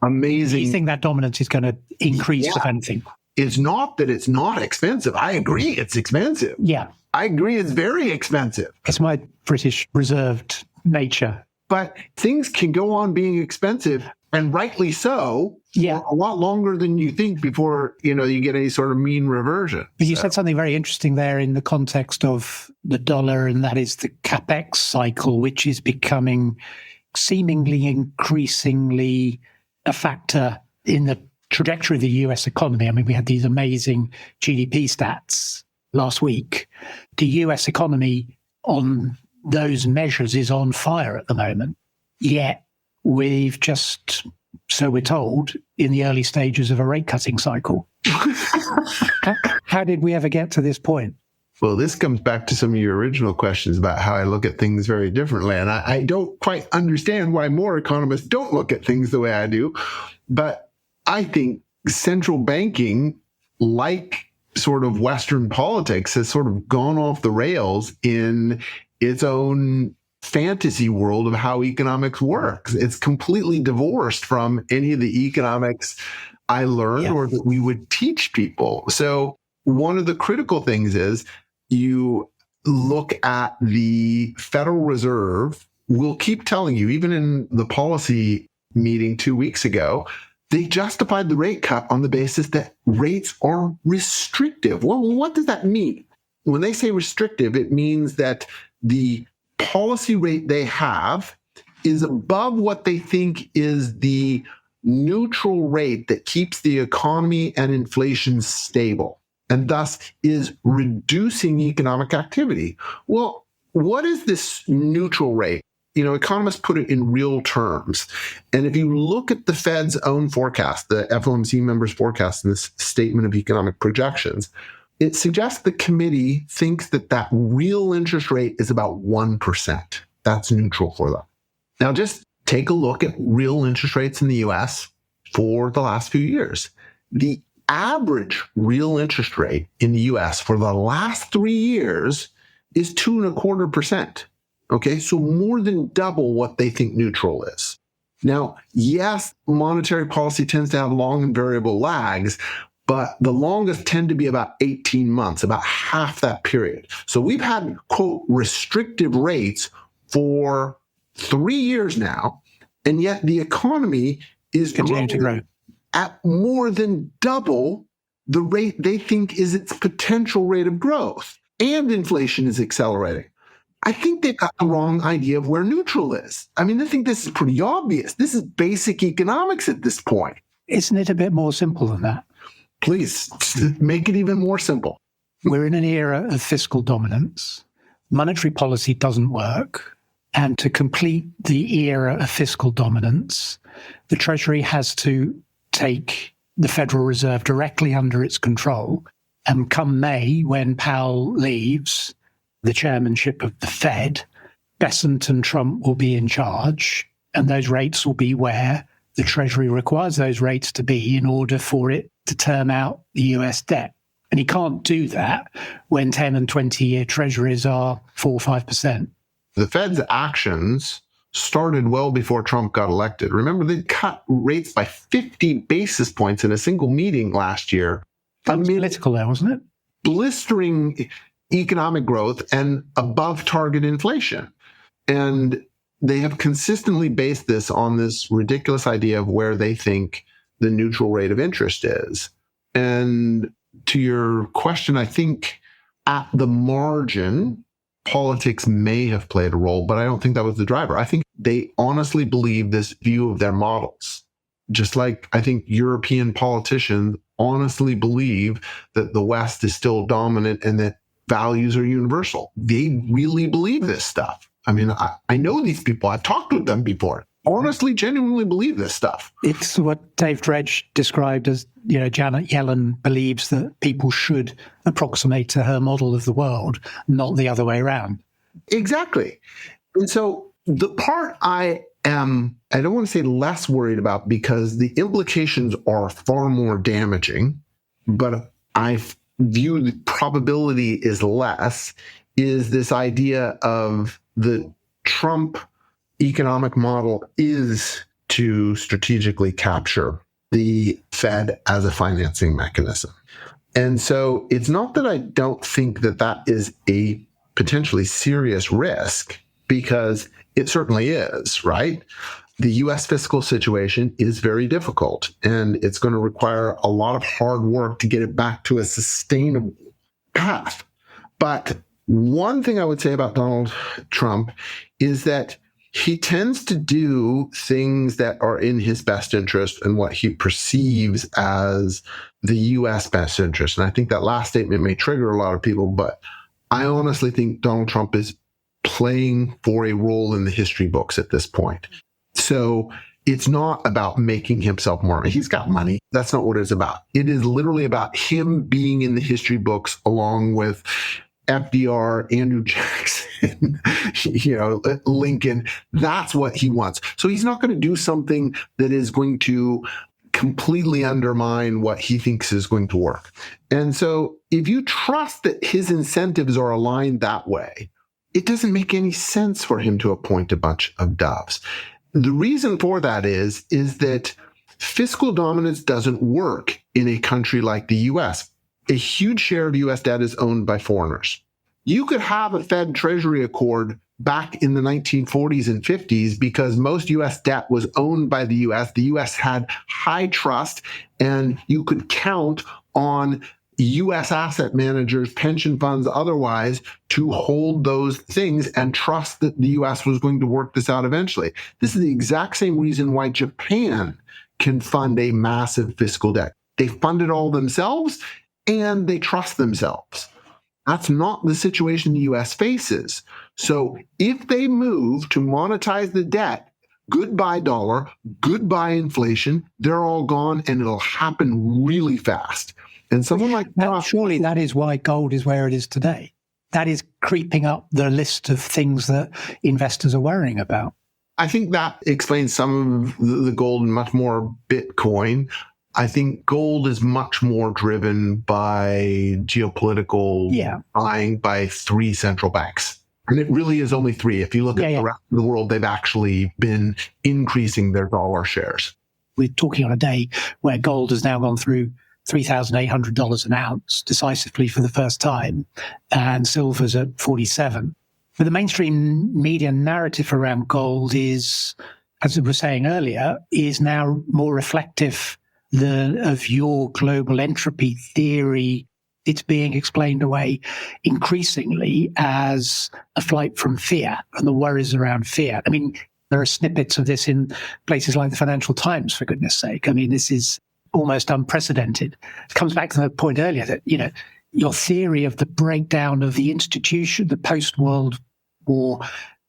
Speaker 1: amazing...
Speaker 2: You think that dominance is going to increase, if anything?
Speaker 1: It's not that it's not expensive. I agree it's expensive.
Speaker 2: Yeah.
Speaker 1: I agree it's very expensive.
Speaker 2: It's my British reserved nature.
Speaker 1: But things can go on being expensive And rightly so.
Speaker 2: Yeah.
Speaker 1: A lot longer than you think before, you get any sort of mean reversion.
Speaker 2: But you said something very interesting there in the context of the dollar, and that is the capex cycle, which is becoming seemingly increasingly a factor in the trajectory of the US economy. I mean, we had these amazing GDP stats last week. The US economy on those measures is on fire at the moment. Yet we've just, so we're told, in the early stages of a rate cutting cycle. How did we ever get to this point?
Speaker 1: Well, this comes back to some of your original questions about how I look at things very differently. And I don't quite understand why more economists don't look at things the way I do. But I think central banking, like sort of Western politics, has sort of gone off the rails in its own fantasy world of how economics works. It's completely divorced from any of the economics I learned or that we would teach people. So one of the critical things is you look at the Federal Reserve. We'll keep telling you, even in the policy meeting 2 weeks ago, they justified the rate cut on the basis that rates are restrictive. Well, what does that mean? When they say restrictive, it means that the policy rate they have is above what they think is the neutral rate that keeps the economy and inflation stable, and thus is reducing economic activity. Well, what is this neutral rate? Economists put it in real terms. And if you look at the Fed's own forecast, the FOMC members' forecast in this statement of economic projections, it suggests the committee thinks that real interest rate is about 1%. That's neutral for them. Now, just take a look at real interest rates in the US for the last few years. The average real interest rate in the US for the last 3 years is 2.25%. Okay, so more than double what they think neutral is. Now, yes, monetary policy tends to have long and variable lags, but the longest tend to be about 18 months, about half that period. So we've had, quote, restrictive rates for 3 years now, and yet the economy is
Speaker 2: continuing to grow
Speaker 1: at more than double the rate they think is its potential rate of growth, and inflation is accelerating. I think they've got the wrong idea of where neutral is. I mean, I think this is pretty obvious. This is basic economics at this point.
Speaker 2: Isn't it a bit more simple than that?
Speaker 1: Please, make it even more simple.
Speaker 2: We're in an era of fiscal dominance. Monetary policy doesn't work. And to complete the era of fiscal dominance, the Treasury has to take the Federal Reserve directly under its control. And come May, when Powell leaves the chairmanship of the Fed, Bessent and Trump will be in charge, and those rates will be where the Treasury requires those rates to be in order for it to term out the US debt. And he can't do that when 10 and 20-year Treasuries are 4 or 5%.
Speaker 1: The Fed's actions started well before Trump got elected. Remember, they cut rates by 50 basis points in a single meeting last year.
Speaker 2: That was political there, wasn't it?
Speaker 1: Blistering economic growth and above target inflation. And they have consistently based this on this ridiculous idea of where they think the neutral rate of interest is. And to your question, I think at the margin, politics may have played a role, but I don't think that was the driver. I think they honestly believe this view of their models. Just like I think European politicians honestly believe that the West is still dominant and that values are universal. They really believe this stuff. I mean, I know these people. I've talked with them before. Honestly, genuinely believe this stuff.
Speaker 2: It's what Dave Dredge described as, Janet Yellen believes that people should approximate to her model of the world, not the other way around.
Speaker 1: Exactly. And so the part I don't want to say less worried about because the implications are far more damaging, but I view the probability is less, is this idea of the Trump economic model is to strategically capture the Fed as a financing mechanism. And so it's not that I don't think that that is a potentially serious risk, because it certainly is, right? the U.S. fiscal situation is very difficult, and it's going to require a lot of hard work to get it back to a sustainable path. But one thing I would say about Donald Trump is that he tends to do things that are in his best interest and what he perceives as the U.S. best interest. And I think that last statement may trigger a lot of people, but I honestly think Donald Trump is playing for a role in the history books at this point. So it's not about making himself more. He's got money. That's not what it's about. It is literally about him being in the history books along with FDR, Andrew Jackson, Lincoln. That's what he wants. So he's not going to do something that is going to completely undermine what he thinks is going to work. And so if you trust that his incentives are aligned that way, it doesn't make any sense for him to appoint a bunch of doves. The reason for that is that fiscal dominance doesn't work in a country like the US. A huge share of U.S. debt is owned by foreigners. You could have a Fed Treasury Accord back in the 1940s and 50s because most U.S. debt was owned by the U.S. The U.S. had high trust, and you could count on U.S. asset managers, pension funds, otherwise, to hold those things and trust that the U.S. was going to work this out eventually. This is the exact same reason why Japan can fund a massive fiscal debt. They fund it all themselves, and they trust themselves. That's not the situation the U.S. faces. So if they move to monetize the debt, goodbye dollar, goodbye inflation, they're all gone, and it'll happen really fast. And someone like that,
Speaker 2: surely that is why gold is where it is today. That is creeping up the list of things that investors are worrying about.
Speaker 1: I think that explains some of the gold and much more Bitcoin. I think gold is much more driven by geopolitical buying by three central banks. And it really is only three. If you look at the rest of the world, they've actually been increasing their dollar shares.
Speaker 2: We're talking on a day where gold has now gone through $3,800 an ounce decisively for the first time, and silver's at 47. But the mainstream media narrative around gold is, as we were saying earlier, is now more reflective of your global entropy theory. It's being explained away increasingly as a flight from fear and the worries around fear. I mean, there are snippets of this in places like the Financial Times, for goodness sake. I mean, this is almost unprecedented. It comes back to the point earlier that, your theory of the breakdown of the institution, the post-World War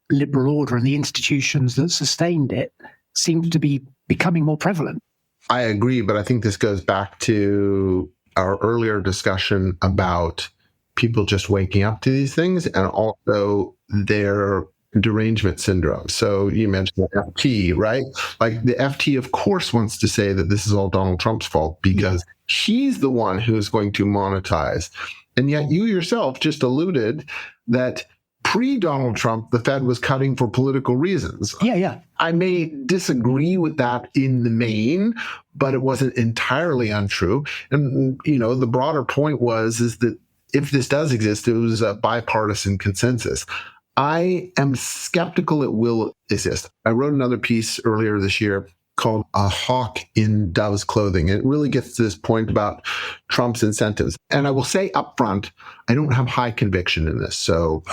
Speaker 2: liberal order and the institutions that sustained it seems to be becoming more prevalent.
Speaker 1: I agree, but I think this goes back to our earlier discussion about people just waking up to these things and also their derangement syndrome. So you mentioned the FT, right? Like the FT, of course, wants to say that this is all Donald Trump's fault because he's the one who's going to monetize. And yet you yourself just alluded that pre-Donald Trump, the Fed was cutting for political reasons.
Speaker 2: Yeah.
Speaker 1: I may disagree with that in the main, but it wasn't entirely untrue. And, the broader point is that if this does exist, it was a bipartisan consensus. I am skeptical it will exist. I wrote another piece earlier this year called A Hawk in Dove's Clothing. It really gets to this point about Trump's incentives. And I will say up front, I don't have high conviction in this. So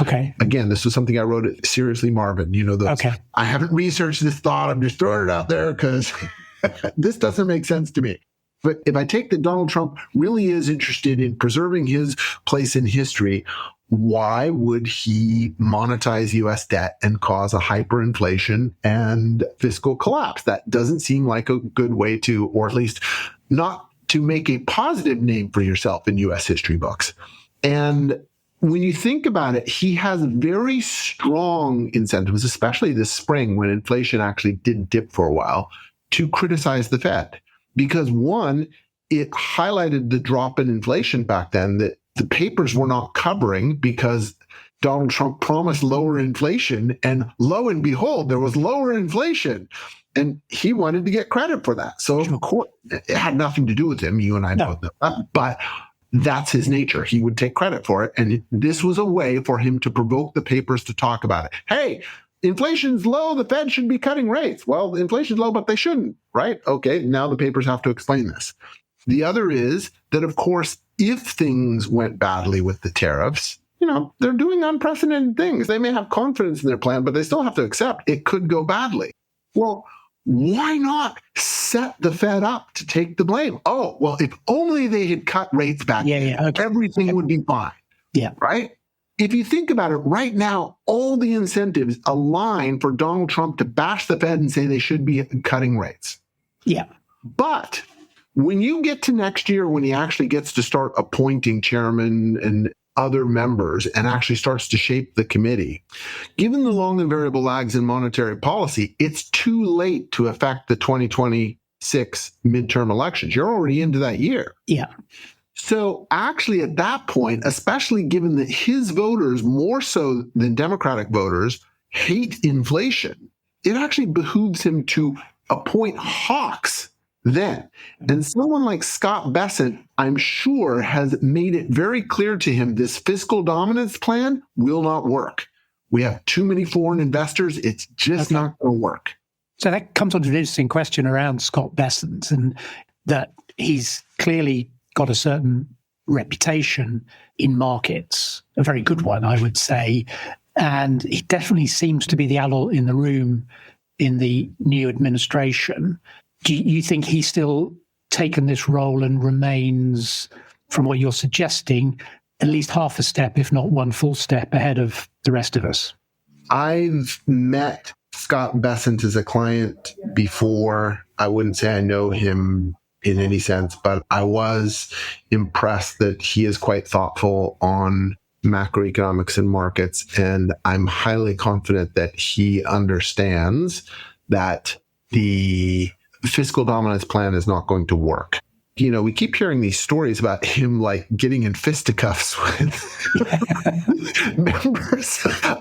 Speaker 1: again, this was something I wrote at Seriously Marvin. I haven't researched this thought. I'm just throwing it out there because this doesn't make sense to me. But if I take that Donald Trump really is interested in preserving his place in history, why would he monetize U.S. debt and cause a hyperinflation and fiscal collapse? That doesn't seem like a good way to, or at least not to make a positive name for yourself in U.S. history books. And when you think about it, he has very strong incentives, especially this spring when inflation actually did dip for a while, to criticize the Fed. Because one, it highlighted the drop in inflation back then that the papers were not covering because Donald Trump promised lower inflation, and lo and behold, there was lower inflation. And he wanted to get credit for that. So, of course, it had nothing to do with him. You and I both know that. But that's his nature. He would take credit for it. And this was a way for him to provoke the papers to talk about it. Hey, inflation's low, the Fed should be cutting rates. Well, inflation's low, but they shouldn't, right? Okay, now the papers have to explain this. The other is that, of course, if things went badly with the tariffs, they're doing unprecedented things. They may have confidence in their plan, but they still have to accept it could go badly. Well, why not set the Fed up to take the blame? Oh, well, if only they had cut rates back then,
Speaker 2: okay.
Speaker 1: everything would be fine.
Speaker 2: Yeah.
Speaker 1: Right? If you think about it, right now, all the incentives align for Donald Trump to bash the Fed and say they should be cutting rates.
Speaker 2: Yeah.
Speaker 1: But when you get to next year, when he actually gets to start appointing chairman and other members and actually starts to shape the committee, given the long and variable lags in monetary policy, it's too late to affect the 2026 midterm elections. You're already into that year.
Speaker 2: Yeah.
Speaker 1: So actually at that point, especially given that his voters, more so than Democratic voters, hate inflation, it actually behooves him to appoint hawks then. And someone like Scott Bessent, I'm sure, has made it very clear to him this fiscal dominance plan will not work. We have too many foreign investors. It's just not going to work.
Speaker 2: So that comes on to an interesting question around Scott Bessent, and that he's clearly got a certain reputation in markets, a very good one, I would say. And he definitely seems to be the adult in the room in the new administration. Do you think he's still taken this role and remains, from what you're suggesting, at least half a step, if not one full step ahead of the rest of us?
Speaker 1: I've met Scott Bessent as a client before. I wouldn't say I know him in any sense, but I was impressed that he is quite thoughtful on macroeconomics and markets. And I'm highly confident that he understands that the fiscal dominance plan is not going to work. We keep hearing these stories about him like getting in fisticuffs with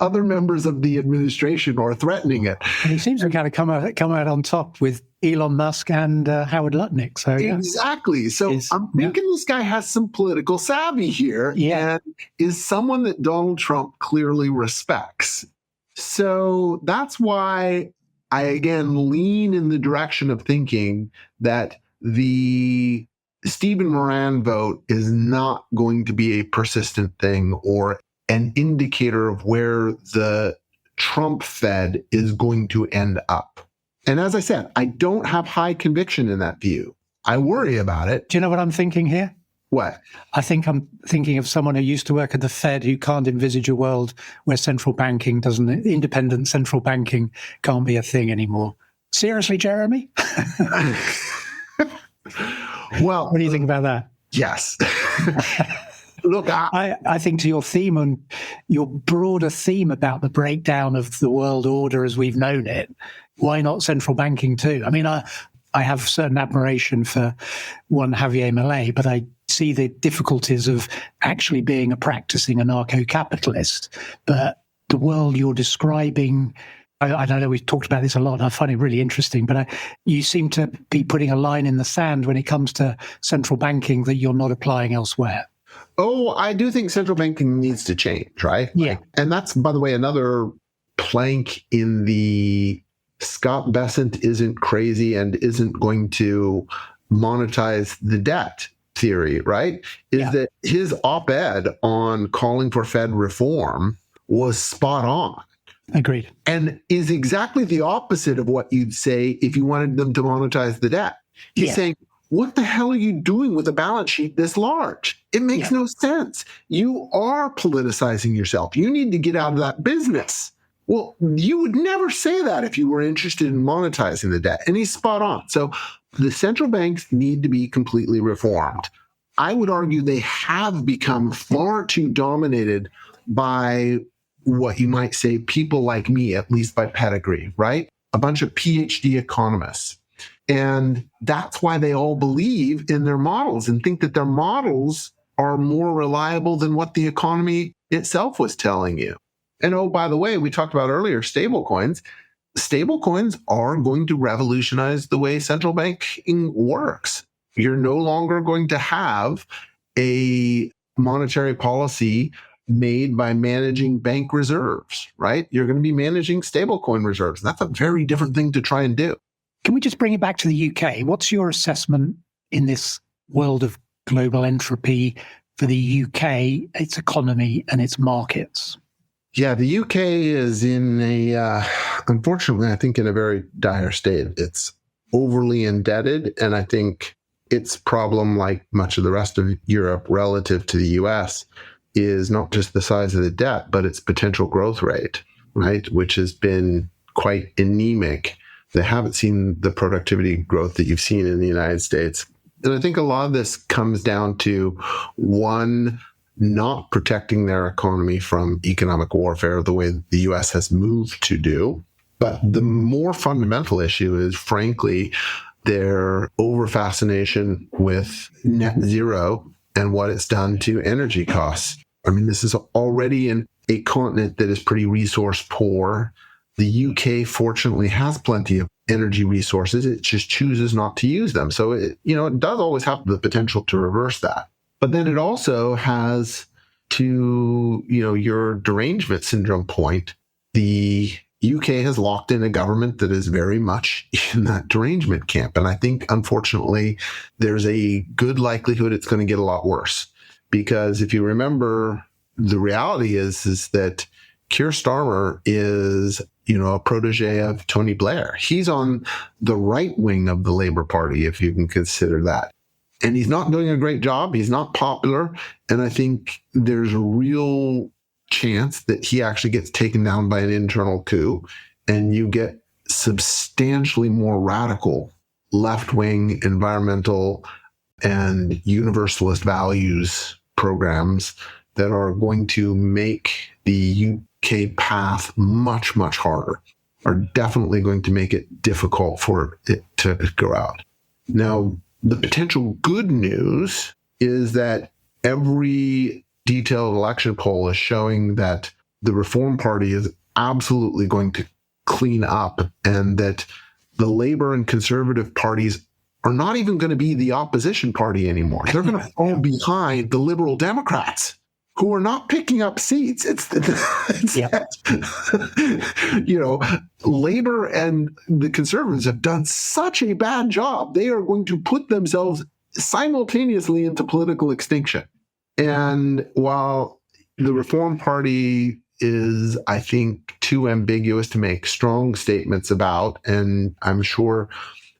Speaker 1: other members of the administration, or threatening it.
Speaker 2: And he seems to kind of come out on top with Elon Musk and Howard Lutnick. So
Speaker 1: exactly. So I'm thinking this guy has some political savvy here, and is someone that Donald Trump clearly respects. So that's why I, again, lean in the direction of thinking that the Stephen Moran vote is not going to be a persistent thing or an indicator of where the Trump Fed is going to end up. And as I said, I don't have high conviction in that view. I worry about it.
Speaker 2: Do you know what I'm thinking here?
Speaker 1: What?
Speaker 2: I think I'm thinking of someone who used to work at the Fed who can't envisage a world where independent central banking can't be a thing anymore. Seriously, Jeremy?
Speaker 1: Well,
Speaker 2: what do you think about that?
Speaker 1: Yes. Look,
Speaker 2: I think to your theme and your broader theme about the breakdown of the world order as we've known it, why not central banking too? I mean, I have certain admiration for one Javier Milei, but I see the difficulties of actually being a practicing anarcho-capitalist. But the world you're describing, I don't know, we've talked about this a lot. I find it really interesting, but you seem to be putting a line in the sand when it comes to central banking that you're not applying elsewhere.
Speaker 1: Oh, I do think central banking needs to change, right?
Speaker 2: Yeah.
Speaker 1: And that's, by the way, another plank in the Scott Bessent isn't crazy and isn't going to monetize the debt theory, right? Is that his op-ed on calling for Fed reform was spot on.
Speaker 2: Agreed.
Speaker 1: And is exactly the opposite of what you'd say if you wanted them to monetize the debt. He's saying, what the hell are you doing with a balance sheet this large? It makes no sense. You are politicizing yourself. You need to get out of that business. Well, you would never say that if you were interested in monetizing the debt. And he's spot on. So the central banks need to be completely reformed. I would argue they have become far too dominated by what you might say people like me, at least by pedigree, right? A bunch of PhD economists. And that's why they all believe in their models and think that their models are more reliable than what the economy itself was telling you. And oh, by the way, we talked about earlier stablecoins. Stablecoins are going to revolutionize the way central banking works. You're no longer going to have a monetary policy made by managing bank reserves, right? You're going to be managing stablecoin reserves. That's a very different thing to try and do.
Speaker 2: Can we just bring it back to the UK? What's your assessment in this world of global entropy for the UK, its economy and its markets?
Speaker 1: Yeah, the UK is in unfortunately, I think in a very dire state. It's overly indebted, and I think its problem, like much of the rest of Europe relative to the US, is not just the size of the debt, but its potential growth rate, right? Which has been quite anemic. They haven't seen the productivity growth that you've seen in the United States. And I think a lot of this comes down to, one, not protecting their economy from economic warfare the way the US has moved to do. But the more fundamental issue is, frankly, their over-fascination with net zero and what it's done to energy costs. I mean, this is already a continent that is pretty resource poor. The UK, fortunately, has plenty of energy resources. It just chooses not to use them. So, it does always have the potential to reverse that. But then it also has, to, your derangement syndrome point, the UK has locked in a government that is very much in that derangement camp. And I think, unfortunately, there's a good likelihood it's going to get a lot worse. Because if you remember, the reality is that Keir Starmer is, a protege of Tony Blair. He's on the right wing of the Labour Party, if you can consider that. And he's not doing a great job. He's not popular. And I think there's a real chance that he actually gets taken down by an internal coup, and you get substantially more radical left-wing environmental and universalist values programs that are going to make the UK path much, much harder, are definitely going to make it difficult for it to go out. Now, the potential good news is that every detailed election poll is showing that the Reform Party is absolutely going to clean up, and that the Labour and Conservative parties are not even going to be the opposition party anymore. They're going to fall behind the Liberal Democrats, who are not picking up seats. Labour and the Conservatives have done such a bad job. They are going to put themselves simultaneously into political extinction. And while the Reform Party is, I think, too ambiguous to make strong statements about, and I'm sure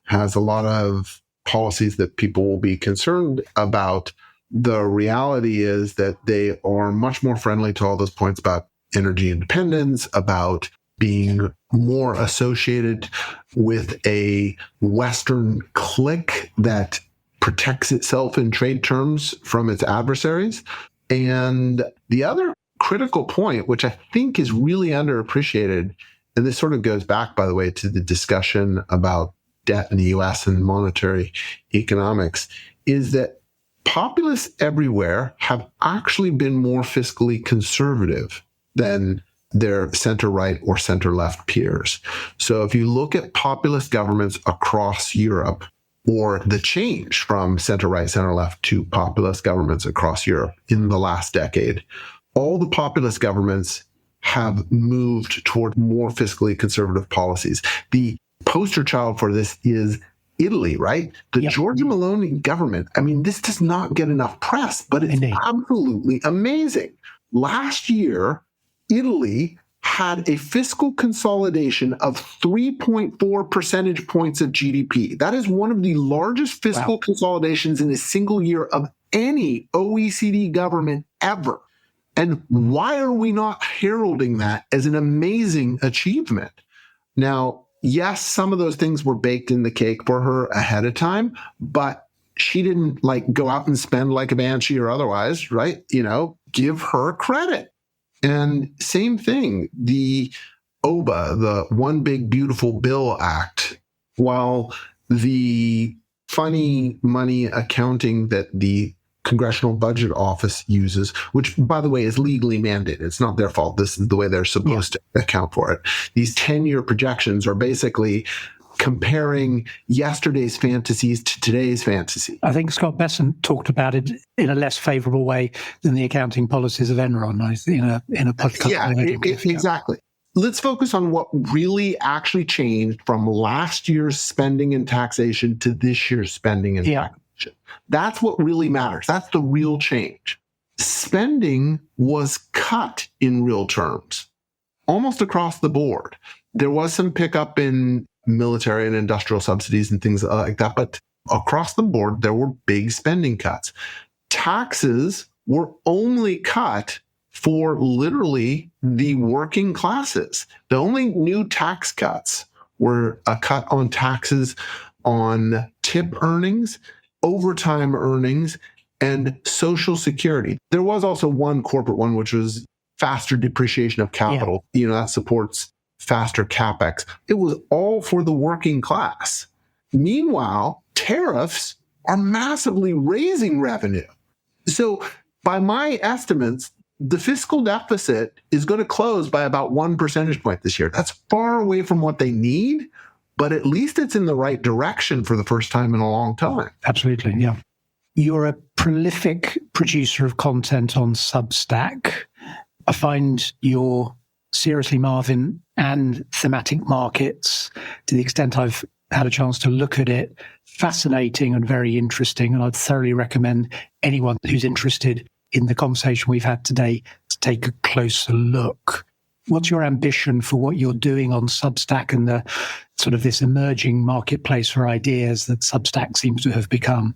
Speaker 1: has a lot of policies that people will be concerned about, the reality is that they are much more friendly to all those points about energy independence, about being more associated with a Western clique that protects itself in trade terms from its adversaries. And the other critical point, which I think is really underappreciated, and this sort of goes back, by the way, to the discussion about debt in the US and monetary economics, is that populists everywhere have actually been more fiscally conservative than their center-right or center-left peers. So if you look at populist governments across Europe, or the change from center-right, center-left to populist governments across Europe in the last decade, all the populist governments have moved toward more fiscally conservative policies. The poster child for this is Italy, right? The Giorgia Meloni government. I mean, this does not get enough press, but it's absolutely amazing. Last year, Italy had a fiscal consolidation of 3.4 percentage points of GDP. That is one of the largest fiscal consolidations in a single year of any OECD government ever. And why are we not heralding that as an amazing achievement? Now, yes, some of those things were baked in the cake for her ahead of time, but she didn't go out and spend like a banshee or otherwise, right? Give her credit. And same thing, the OBA, the One Big Beautiful Bill Act, while the funny money accounting that the Congressional Budget Office uses, which, by the way, is legally mandated. It's not their fault. This is the way they're supposed to account for it. These 10-year projections are basically comparing yesterday's fantasies to today's fantasy.
Speaker 2: I think Scott Besant talked about it in a less favorable way than the accounting policies of Enron in a podcast.
Speaker 1: Yeah, exactly. Let's focus on what really actually changed from last year's spending and taxation to this year's spending and taxation. That's what really matters. That's the real change. Spending was cut in real terms, almost across the board. There was some pickup in military and industrial subsidies and things like that, but across the board, there were big spending cuts. Taxes were only cut for literally the working classes. The only new tax cuts were a cut on taxes on tip earnings, overtime earnings, and Social Security. There was also one corporate one, which was faster depreciation of capital. That supports faster CapEx. It was all for the working class. Meanwhile, tariffs are massively raising revenue. So by my estimates, the fiscal deficit is going to close by about 1 percentage point this year. That's far away from what they need, but at least it's in the right direction for the first time in a long time.
Speaker 2: Absolutely, yeah. You're a prolific producer of content on Substack. I find your Seriously Marvin and Thematic Markets, to the extent I've had a chance to look at it, fascinating and very interesting. And I'd thoroughly recommend anyone who's interested in the conversation we've had today to take a closer look. What's your ambition for what you're doing on Substack and the sort of this emerging marketplace for ideas that Substack seems to have become?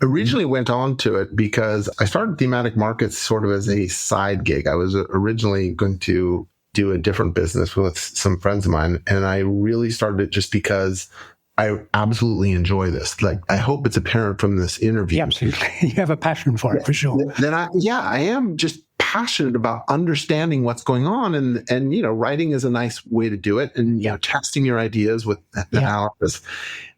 Speaker 1: Originally went on to it because I started Thematic Markets sort of as a side gig. I was originally going to do a different business with some friends of mine, and I really started it just because I absolutely enjoy this. Like, I hope it's apparent from this interview.
Speaker 2: Yeah, absolutely. You have a passion for it, for sure.
Speaker 1: Then I am just passionate about understanding what's going on, and writing is a nice way to do it, and testing your ideas with analysis.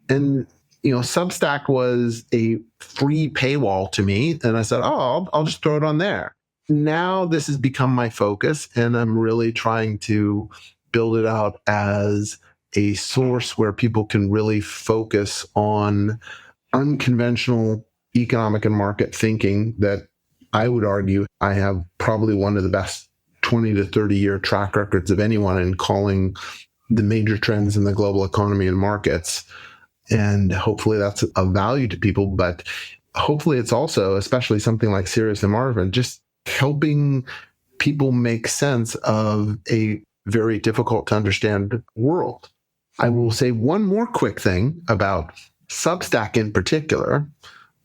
Speaker 1: And Substack was a free paywall to me, and I said, I'll just throw it on there. Now this has become my focus, and I'm really trying to build it out as a source where people can really focus on unconventional economic and market thinking that I would argue I have probably one of the best 20 to 30 year track records of anyone in calling the major trends in the global economy and markets. And hopefully that's of value to people, but hopefully it's also, especially something like Seriously Marvin, just helping people make sense of a very difficult to understand world. I will say one more quick thing about Substack in particular,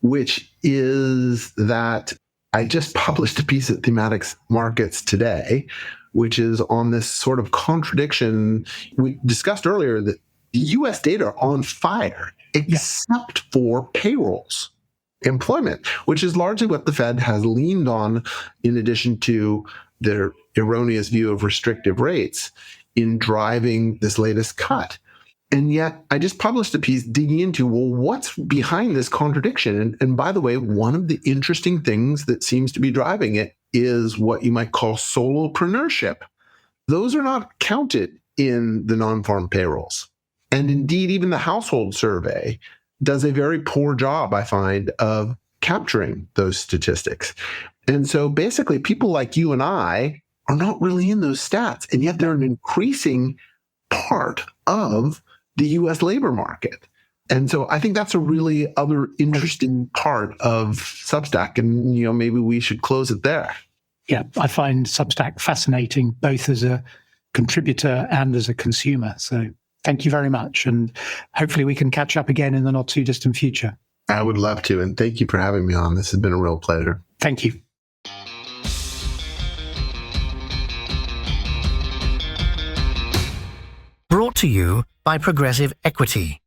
Speaker 1: which is that I just published a piece at Thematic Markets today, which is on this sort of contradiction. We discussed earlier that the US data are on fire, except for payrolls, employment, which is largely what the Fed has leaned on in addition to their erroneous view of restrictive rates in driving this latest cut. And yet I just published a piece digging into, what's behind this contradiction? And by the way, one of the interesting things that seems to be driving it is what you might call solopreneurship. Those are not counted in the non-farm payrolls. And indeed, even the household survey does a very poor job, I find, of capturing those statistics. And so basically, people like you and I are not really in those stats, and yet they're an increasing part of the U.S. labor market. And so I think that's a really other interesting part of Substack, and maybe we should close it there.
Speaker 2: Yeah, I find Substack fascinating, both as a contributor and as a consumer. So thank you very much. And hopefully we can catch up again in the not too distant future.
Speaker 1: I would love to. And thank you for having me on. This has been a real pleasure.
Speaker 2: Thank you.
Speaker 3: Brought to you by Progressive Equity.